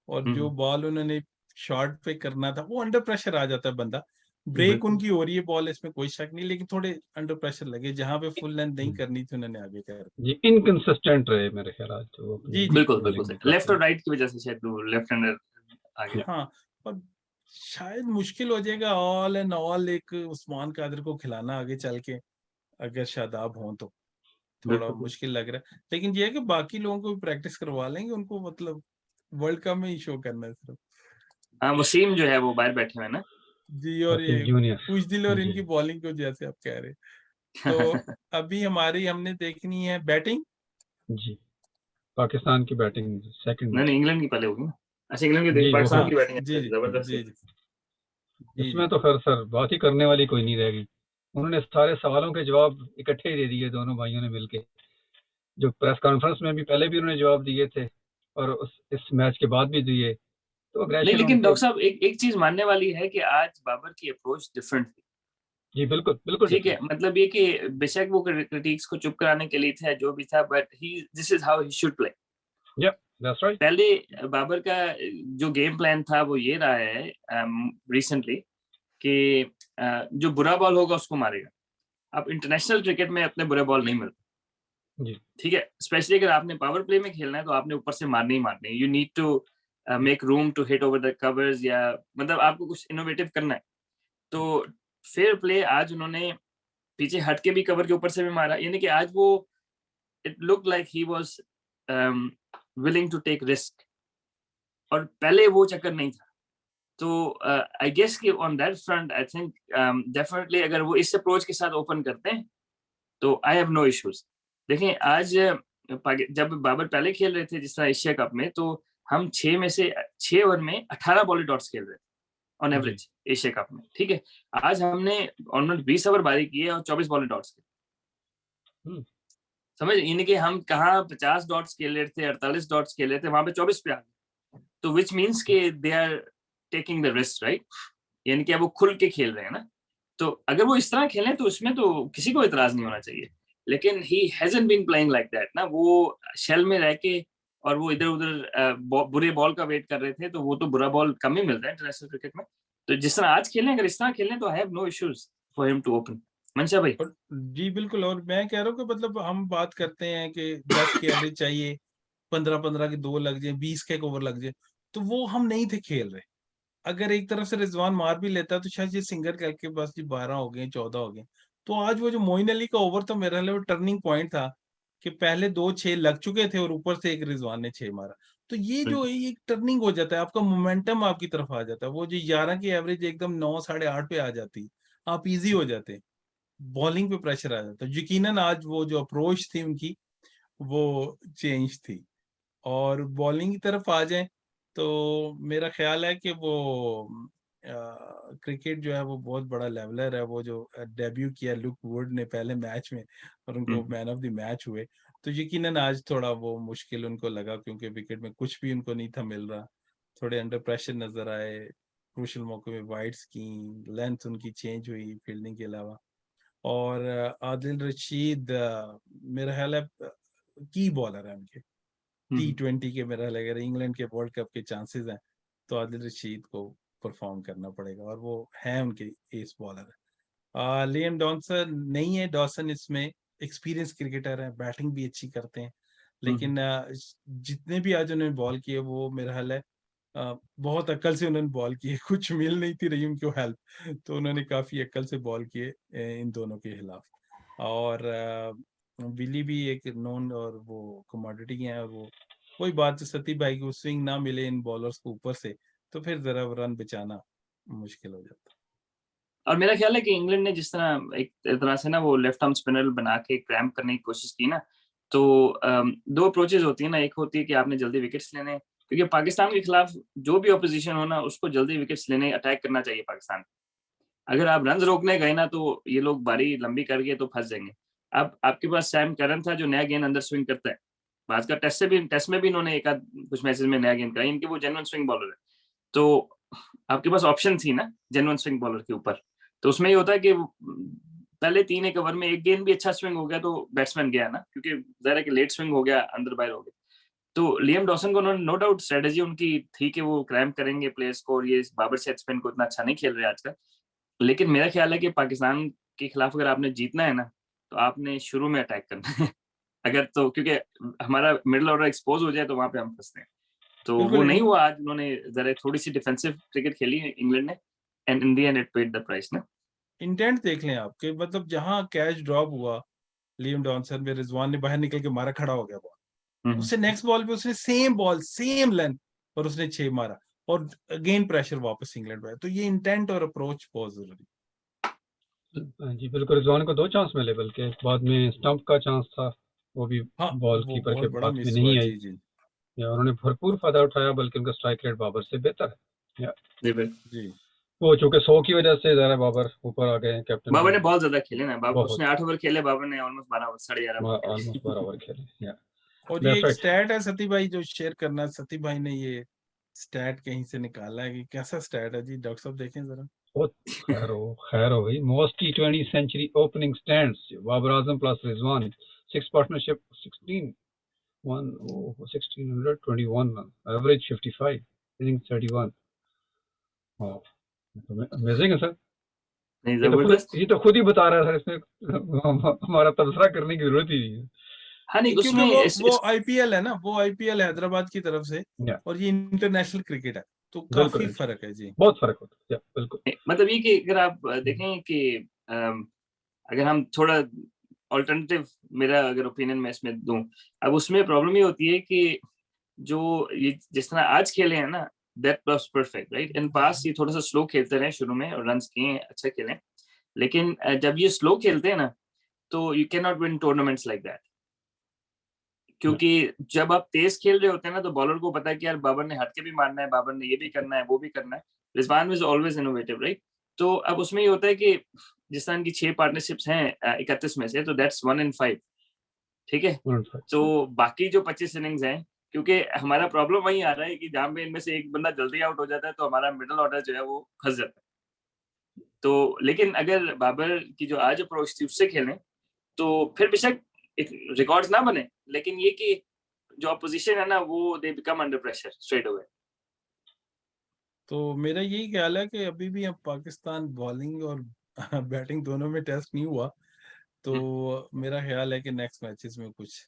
और जो बॉल उन्होंने शॉर्ट पे करना था वो अंडर प्रेशर आ जाता है बंदा। ब्रेक बिल्कुल उनकी हो रही है बॉल, इसमें कोई शक नहीं, लेकिन थोड़े अंडर प्रेशर लगे जहां पे फुल लेंथ नहीं करनी थी उन्होंने आगे कर दी। ये इनकंसिस्टेंट रहे मेरे ख्याल आज तो अपनी जी जी बिल्कुल बिल्कुल बॉलिंग में सही, लेफ्ट काफी। और राइट की वजह से शायद वो लेफ्ट हैंडर आ गया। हाँ। और शायद मुश्किल हो जाएगा ऑल एंड ऑल एक उस्मान कादिर को खिलाना आगे चल के, अगर शादाब हो तो थोड़ा बिल्कुल। मुश्किल लग रहा है। लेकिन ये है कि बाकी लोगों को भी प्रैक्टिस करवा लेंगे उनको, मतलब वर्ल्ड कप में ही शो करना है सिर्फ। हाँ वसीम जो है वो बाहर बैठे हुए हैं ना। जी, और वसीम ये जूनियर। कुछ दिल और जी। इनकी बॉलिंग को जैसे आप कह रहे, तो अभी हमारी हमने देखनी है बैटिंग। जी पाकिस्तान की बैटिंग नहीं सेकंड। नहीं, इंग्लैंड की पहले होगी ना। अच्छा, इंग्लैंड की देखिए, जी वो पाकिस्तान हो। हाँ की बैटिंग जी है जी जबरदस्त जी है। जी जी इसमें जी। तो फिर सर बात ही करने वाली कोई नहीं रहेगी। उन्होंने सारे सवालों के जवाब इकट्ठे ही दे दिए दोनों भाइयों ने मिलके। जो प्रेस कॉन्फ्रेंस में भी पहले भी उन्होंने जवाब दिए थे और इस मैच के बाद भी दिए। तो नहीं अग्रेशन लेकिन उनके। डॉक्टर साहब एक चीज मानने वाली है कि आज बाबर की अप्रोच डिफरेंट थी। जी बिल्कुल बिल्कुल ठीक है, डिफरेंट। मतलब ये कि बेशक वो क्रिटिक्स को चुप कराने के लिए था जो भी था, but he this is how he should play. या दैट्स राइट। पहले बाबर का जो गेम प्लान था वो ये रहा है रिसेंटली कि जो बुरा बॉल होगा उसको मारेगा। अब इंटरनेशनल क्रिकेट में अपने बुरे बॉल नहीं मिलते। जी ठीक है, स्पेशली अगर आपने पावर प्ले में खेलना है तो आपने ऊपर से मारने ही मारने, you need to make room to hit over the covers, या मतलब आपको कुछ इनोवेटिव करना है। तो फेयर प्ले आज उन्होंने पीछे हट के भी कवर के ऊपर से भी मारा, यानी कि आज वो it look like he was willing to take risk, और पहले वो चक्कर नहीं था। तो आई गेस कि on that front I think definitely अगर वो इस अप्रोच के साथ ओपन करते हैं तो आई हैव नो इश्यूज। देखें आज जब बाबर पहले खेल रहे थे जिस तरह एशिया कप में, तो हम 6 ओवर में 18 बॉली डॉट्स खेल रहे थे ऑन जी। एवरेज एशिया कप में। ठीक है, आज हमने ऑलमोस्ट 20 ओवर बारी की है और 24 बॉली डॉट्स खेले। हम्म, समझ, यानी कि हम कहाँ 50 डॉट्स खेल रहे थे, 48 डॉट्स खेल रहे थे, वहां पे 24 पे आ गए। तो विच मीन्स के they are taking the risk, right? यानी कि अब वो खुल के खेल रहे हैं ना। तो अगर वो इस तरह खेलें तो उसमें तो किसी को इतराज नहीं होना चाहिए। लेकिन he hasn't been playing like that ना, वो शेल में रह के और वो इधर उधर बुरे बॉल का वेट कर रहे थे, तो वो तो बुरा बॉल कम ही मिलता है इंटरनेशनल क्रिकेट में। तो जिस तरह आज खेलें, अगर इस तरह खेलें तो I have no issues for him to open. मंशा भाई। और जी बिल्कुल, और मैं कह रहा हूँ कि मतलब हम बात करते हैं कि 10 की एवरेज चाहिए, 15-15 के दो लग जाए, 20 के एक ओवर लग जाए, तो वो हम नहीं थे खेल रहे। अगर एक तरफ से रिजवान मार भी लेता तो शायद ये सिंगर करके बस जी 12 हो गए, 14 हो गए। तो आज वो जो मोइन अली का ओवर था मेरे लिए वो टर्निंग पॉइंट था, कि पहले 2 6 लग चुके थे और ऊपर से एक रिजवान ने 6 मारा। तो ये जो है एक टर्निंग हो जाता है, आपका मोमेंटम आपकी तरफ आ जाता है, वो जो 11 की एवरेज एकदम 9 8.5 पे आ जाती, आप इजी हो जाते, बॉलिंग पे प्रेशर आ जाता। यकीनन आज वो जो अप्रोच थी उनकी वो चेंज थी। और बॉलिंग की तरफ आ जाए तो मेरा ख्याल है कि वो क्रिकेट जो है वो बहुत बड़ा लेवलर है। वो जो डेब्यू किया लुक वुड ने पहले मैच में और उनको मैन ऑफ द मैच हुए, तो यकीनन आज थोड़ा वो मुश्किल उनको लगा, क्योंकि विकेट में कुछ भी उनको नहीं था मिल रहा, थोड़े अंडर प्रेशर नजर आए, क्रूशियल मौके में वाइड्स की, लेंथ उनकी चेंज हुई फील्डिंग के अलावा। और आदिल रशीद मेरा ख्याल है की बॉलर है उनके T20 के, मेरा लग रहा है इंग्लैंड के वर्ल्ड कप के चांसेस हैं, तो आदिल रशीद को परफॉर्म करना पड़ेगा, और वो है उनके एस बॉलर है। लियम डॉसन नहीं है, डॉसन इसमें एक्सपीरियंस क्रिकेटर है, बैटिंग भी अच्छी करते हैं, लेकिन जितने भी आज उन्होंने बॉल किए वो मेरा ख्याल है बहुत अक्ल से उन्होंने बॉल किए, कुछ मिल नहीं थी रही उनको हेल्प, तो उन्होंने काफी अक्ल से बॉल किए इन दोनों के खिलाफ। और विली भी एक नॉन और वो कमोडिटी है, और वो वही बात है सती भाई की, स्विंग ना मिले इन बॉलर्स को ऊपर से तो फिर जरा रन बचाना मुश्किल हो जाता। और मेरा ख्याल है कि इंग्लैंड ने जिस तरह एक तरह से ना वो लेफ्ट आर्म स्पिनर बना के क्रैम्प करने की कोशिश की ना, तो दो अप्रोचेज होती है ना, एक होती है कि आपने जल्दी विकेट्स लेने, क्योंकि पाकिस्तान के खिलाफ जो भी ऑपोजिशन हो ना उसको जल्दी विकेट्स लेने अटैक करना चाहिए पाकिस्तान। अगर आप रन रोकने गए ना तो ये लोग बारी लंबी करके तो फंस जाएंगे। अब आपके पास सैम करन था जो नया गेंद अंदर स्विंग करता है, बाद का टेस्ट में भी इन्होंने एक आध कुछ मैचेस में नया गेंद कराई, इनके वो जेन्युइन स्विंग बॉलर है, तो आपके पास ऑप्शन थी ना जेन्युइन स्विंग बॉलर के ऊपर। तो उसमें ये होता है कि पहले 3 एक ओवर में एक गेंद भी अच्छा स्विंग हो गया तो बैट्समैन गया ना, क्योंकि ज़ाहिर है कि लेट स्विंग हो गया, अंदर बाहर हो गया। तो लियम डॉसन को उन्होंने नो डाउट स्ट्रेटजी उनकी थी कि वो क्रैम्प करेंगे प्लेयर्स को, और ये बाबर सेट स्पिन को इतना अच्छा नहीं खेल रहे आजकल। लेकिन मेरा ख्याल है कि पाकिस्तान के खिलाफ अगर आपने जीतना है ना, तो आपने शुरू में अटैक करना है। अगर तो क्योंकि हमारा मिडिल ऑर्डर एक्सपोज हो जाए तो वहां पे हम फंसते हैं, तो वो नहीं हुआ। आज उन्होंने जरा थोड़ी सी डिफेंसिव क्रिकेट खेली इंग्लैंड ने, and in the end it paid the price ना। इंटेंट देख लें आपके, मतलब जहां कैच ड्रॉप हुआ लियम डॉनसन में, रिजवान ने बाहर निकल के मारा, खड़ा हो गया बॉल, उससे नेक्स्ट बॉल पे उसने सेम बॉल सेम लेंथ और उसने 6 मारा, और अगेन प्रेशर वापस इंग्लैंड पे। तो ये इंटेंट और अप्रोच बहुत जरूरी। जी बिल्कुल, रिजवान को 2 चांस मिले, बल्कि बाद में स्टंप का चांस था, वो भी हाँ, बॉल वो कीपर के बहुत बड़ा हाथ में मिस हुआ। नहीं आई। जी जी या उन्होंने भरपूर फायदा उठाया, बल्कि उनका स्ट्राइक रेट बाबर से बेहतर है। या जी। वो चूंकि 100 की वजह से ज़रा बाबर ऊपर आ गए हैं, कैप्टन बाबर भी ने बहुत ज्यादा खेले ना, बाबर बहुत उसने 8 ओवर खेले, बाबर ने ऑलमोस्ट 12 ओवर 11.5 ओवर ऑलमोस्ट खेले। 12 ओवर खेले। या और ये लेफ्ट एक राइट स्टैट है सती भाई जो शेयर करना, सती भाई ने ये स्टैट कहीं से निकाला है, कि कैसा स्टैट है जी, डॉक्टर साहब देखें जरा। बहुत खैर हो भाई। Most T20 century opening stands, Babar Azam plus Rizwan, 6 partnership 1621, average 55, inning 31। Amazing है सर। नहीं, जबरदस्त। ये तो खुद ही बता रहा है सर, इसमें हमारा तबसरा करने की जरूरत ही नहीं है। हाँ नहीं, क्योंकि उसमें वो आईपीएल है ना, वो आईपीएल हैदराबाद की तरफ से, या, और ये इंटरनेशनल क्रिकेट है, तो बिल्कुल काफी फर्क है जी। बहुत फर्क होता है। या, बिल्कुल मतलब ये कि अगर आप देखें कि अगर हम थोड़ा ऑल्टरनेटिव, मेरा अगर ओपिनियन मैं इसमें दूं, अब उसमें प्रॉब्लम ये होती है कि जो ये जिस तरह आज खेले हैं ना, दैट वाज परफेक्ट राइट। इन पास ये थोड़ा सा स्लो खेलते रहे शुरू में और रन्स किए, अच्छा खेले, लेकिन जब ये स्लो खेलते हैं ना तो you can not win tournaments like that. क्योंकि जब आप तेज खेल रहे होते हैं ना तो बॉलर को पता है कि यार बाबर ने हट के भी मारना है, बाबर ने ये भी करना है, वो भी करना है। Rizwan is always innovative right. तो अब उसमें ये होता है कि जिस तरह की 6 पार्टनरशिप्स हैं 31 में से, तो दैट्स 1 in 5, ठीक है। तो बाकी जो 25 इनिंग्स हैं, क्योंकि हमारा प्रॉब्लम वही आ रहा है कि जहां पे इनमें से एक बंदा जल्दी आउट हो जाता है तो हमारा मिडिल ऑर्डर जो है वो फंस जाता है। तो लेकिन अगर बाबर की जो आज अप्रोच थी उससे खेलें तो फिर बेशक रिकॉर्ड्स ना बने, लेकिन ये कि जो अपोजिशन है ना वो they become under pressure straight away. तो मेरा यही ख्याल है कि अभी भी अब पाकिस्तान बॉलिंग और बैटिंग दोनों में टेस्ट नहीं हुआ, तो मेरा ख्याल है कि नेक्स्ट मैचेस में कुछ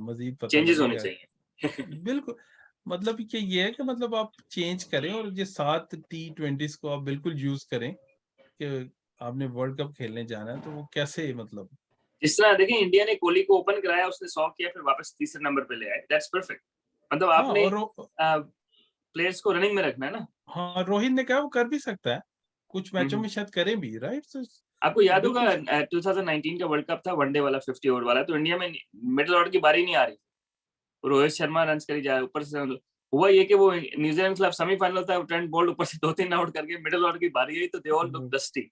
मजीद पता चेंजेस होने लगेगा। चाहिए। बिल्कुल, मतलब कि ये है कि मतलब आप चेंज करें, और ये 7 T20s को आप बिल्कुल यूज करें, कि आपने वर्ल्ड कप खेलने जाना है तो वो कैसे, मतलब जिस तरह देखें इंडिया ने कोहली को ओपन कराया, उसने 100 किया, फिर वापस तीसरे नंबर पे ले आए, दैट्स परफेक्ट। मतलब हाँ। आपने और प्लेयर्स को रनिंग में रखना है ना। हाँ, रोहित ने कहा वो कर भी सकता है, कुछ मैचों में शायद करें भी, राइट। आपको याद होगा बिल्कुल 2019 का वर्ल्ड कप था, वनडे वाला 50 ओवर वाला, तो इंडिया में मिडिल ऑर्डर की बारी नहीं आ रही, रोहित शर्मा रन करी जाए, ऊपर से हुआ ये कि वो न्यूजीलैंड के खिलाफ सेमीफाइनल था, ट्रेंट बोल्ट ऊपर से 2-3 आउट करके मिडिल ऑर्डर की बारी आई तो दे ऑल लुक डस्टी।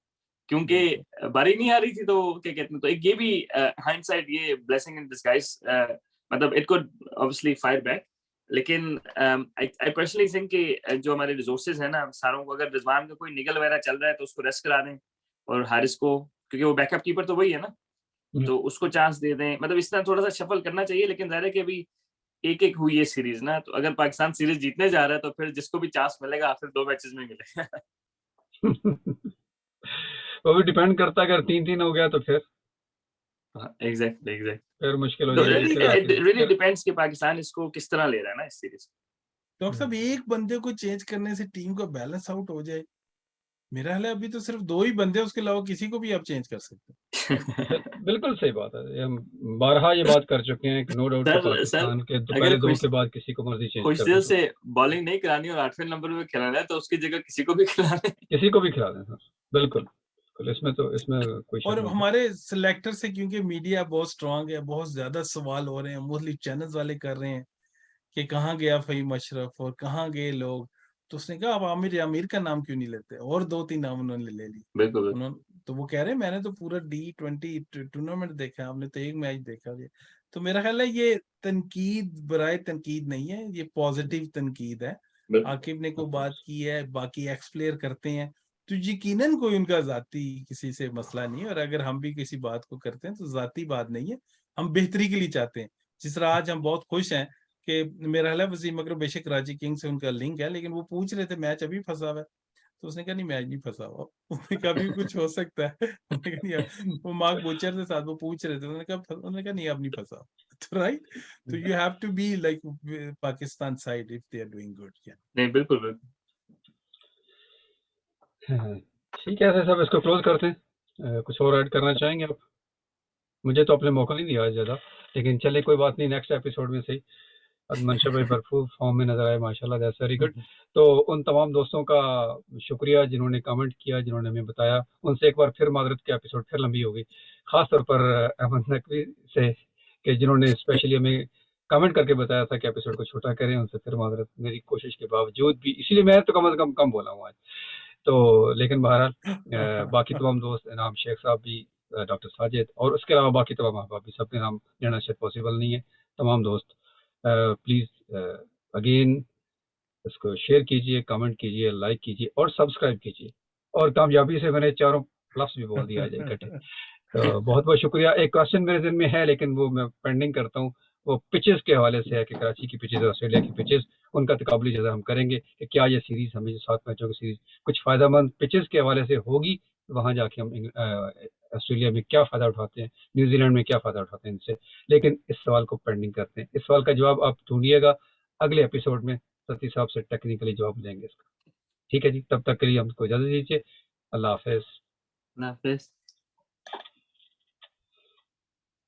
क्योंकि बारी नहीं आ रही थी, तो क्या कहते हैं, तो एक ये भी हाइंडसाइट, ये ब्लेसिंग इन डिस्गाइज, मतलब it could obviously fire back, लेकिन आई पर्सनली थिंक कि जो हमारे रिसोर्सेज है ना सारों को, अगर रिजवान का कोई निगल वगैरह चल रहा है तो उसको रेस्ट करा दें, और हारिस को, क्योंकि वो बैकअप कीपर तो वही है ना, तो उसको चांस दे दें, मतलब इस तरह थोड़ा सा शफल करना चाहिए। लेकिन जाहिर है कि अभी एक एक हुई है सीरीज ना, तो अगर पाकिस्तान सीरीज जीतने जा रहा है तो फिर जिसको भी चांस मिलेगा आखिर 2 मैचेस में मिलेगा। वो भी डिपेंड करता है, अगर 3-3 हो गया तो फिर एग्जैक्टली फिर मुश्किल हो तो जाएगी, फिर इट आखिर रियली डिपेंड्स कि पाकिस्तान इसको किस तरह ले रहा है ना इस सीरीज। डॉक्टर साहब एक बंदे को चेंज करने से टीम का बैलेंस आउट हो जाए? मेरा ख्याल है अभी तो सिर्फ 2 ही बंदे, उसके अलावा किसी को भी आप चेंज कर सकते हैं। बिल्कुल सही बात है, हम बारहा ये बात कर चुके हैं कि नो डाउट सर पाकिस्तान के अगर पहले 2 खुश के बाद किसी को मर्जी चेंज कर खुशदिल दें, से बॉलिंग नहीं करानी और 8वें नंबर पे खिलाना है तो उसकी जगह किसी को भी खिलाना है। किसी को भी खिला दें सर, बिल्कुल, इसमें कोई शक और नहीं है। हमारे सिलेक्टर से, क्योंकि मीडिया बहुत स्ट्रांग है, बहुत ज्यादा सवाल हो रहे हैं, मोस्टली चैनल्स वाले कर रहे हैं कि कहाँ गया फ़हीम अशरफ और कहाँ गए लोग, तो उसने कहा आप आमिर का नाम क्यों नहीं लेते, और 2-3 नाम उन्होंने ले लिए। बिल्कुल उन्होंने तो वो कह रहे हैं मैंने तो पूरा D20 टूर्नामेंट देखा है, आपने तो एक मैच देखा है। तो मेरा ख्याल है ये तनकीद बराए तनकीद नहीं है, ये पॉजिटिव तनकीद है। आकिब ने कोई बात की है, बाकी एक्स प्लेयर करते हैं, तो यकीनन कोई उनका जाती किसी से मसला नहीं है, और अगर हम भी किसी बात को करते हैं तो जाती बात नहीं है, हम बेहतरी के लिए चाहते हैं। जिस तरह आज हम बहुत खुश हैं कि मेरा ख्याल है वसीम अकरम, बेशक कराची किंग से उनका लिंक है, लेकिन वो पूछ रहे थे मैच अभी फंसा हुआ है, तो उसने कहा नहीं मैच नहीं फंसा हुआ। उसने कहा भी कुछ हो सकता है। उन्होंने कहा नहीं, वो मार्क बोचर के साथ वो पूछ रहे थे, उन्होंने कहा नहीं अब नहीं फंसा। तो राइट, तो you have to be like Pakistan side if they are doing good. नहीं, बिल्कुल ठीक है सर, इसको क्लोज करते हैं। कुछ और ऐड करना चाहेंगे आप? मुझे तो आपने मौका नहीं दिया ज़्यादा, लेकिन चले कोई बात नहीं, नेक्स्ट एपिसोड में सही। अब मंशा भाई भरपूर फॉर्म में नजर आए, माशाल्लाह, दैट्स वेरी गुड। तो उन तमाम दोस्तों का शुक्रिया जिन्होंने कमेंट किया, जिन्होंने हमें बताया, उनसे एक बार फिर माजरत के एपिसोड फिर लंबी हो गई, खासतौर पर अहमद नकवी से, कि जिन्होंने स्पेशली हमें कमेंट करके बताया था कि एपिसोड को छोटा करें, उनसे फिर माजरत, मेरी कोशिश के बावजूद भी, इसीलिए मैं तो कम से कम बोला हूँ आज तो। लेकिन बहरहाल बाकी तमाम दोस्त, इनाम शेख साहब भी, डॉक्टर साजिद, और उसके अलावा बाकी तमाम अहबाब भी, सबके नाम लेना शायद पॉसिबल नहीं है। तमाम दोस्त प्लीज़ अगेन इसको शेयर कीजिए, कमेंट कीजिए, लाइक कीजिए और सब्सक्राइब कीजिए, और कामयाबी से मैंने 4 प्लस भी बोल दिया आज इकट्ठे। तो बहुत बहुत शुक्रिया। एक क्वेश्चन मेरे दिन में है, लेकिन वो मैं पेंडिंग करता हूँ, वो पिचेस के हवाले से है कि कराची की पिचेस, ऑस्ट्रेलिया की पिचेस, उनका तकाबली जैसा हम करेंगे कि क्या ये सीरीज, हमें जो 7 मैचों की सीरीज कुछ फ़ायदेमंद पिचेस के हवाले से होगी, वहाँ जाके हम ऑस्ट्रेलिया में क्या फ़ायदा उठाते हैं, न्यूजीलैंड में क्या फ़ायदा उठाते हैं इनसे। लेकिन इस सवाल को पेंडिंग करते हैं, इस सवाल का जवाब आप ढूंढिएगा अगले एपिसोड में, सती साहब से टेक्निकली जवाब लेंगे इसका। ठीक है जी, तब तक के लिए हमको इजाज़त दीजिए। अल्लाह हाफिज़।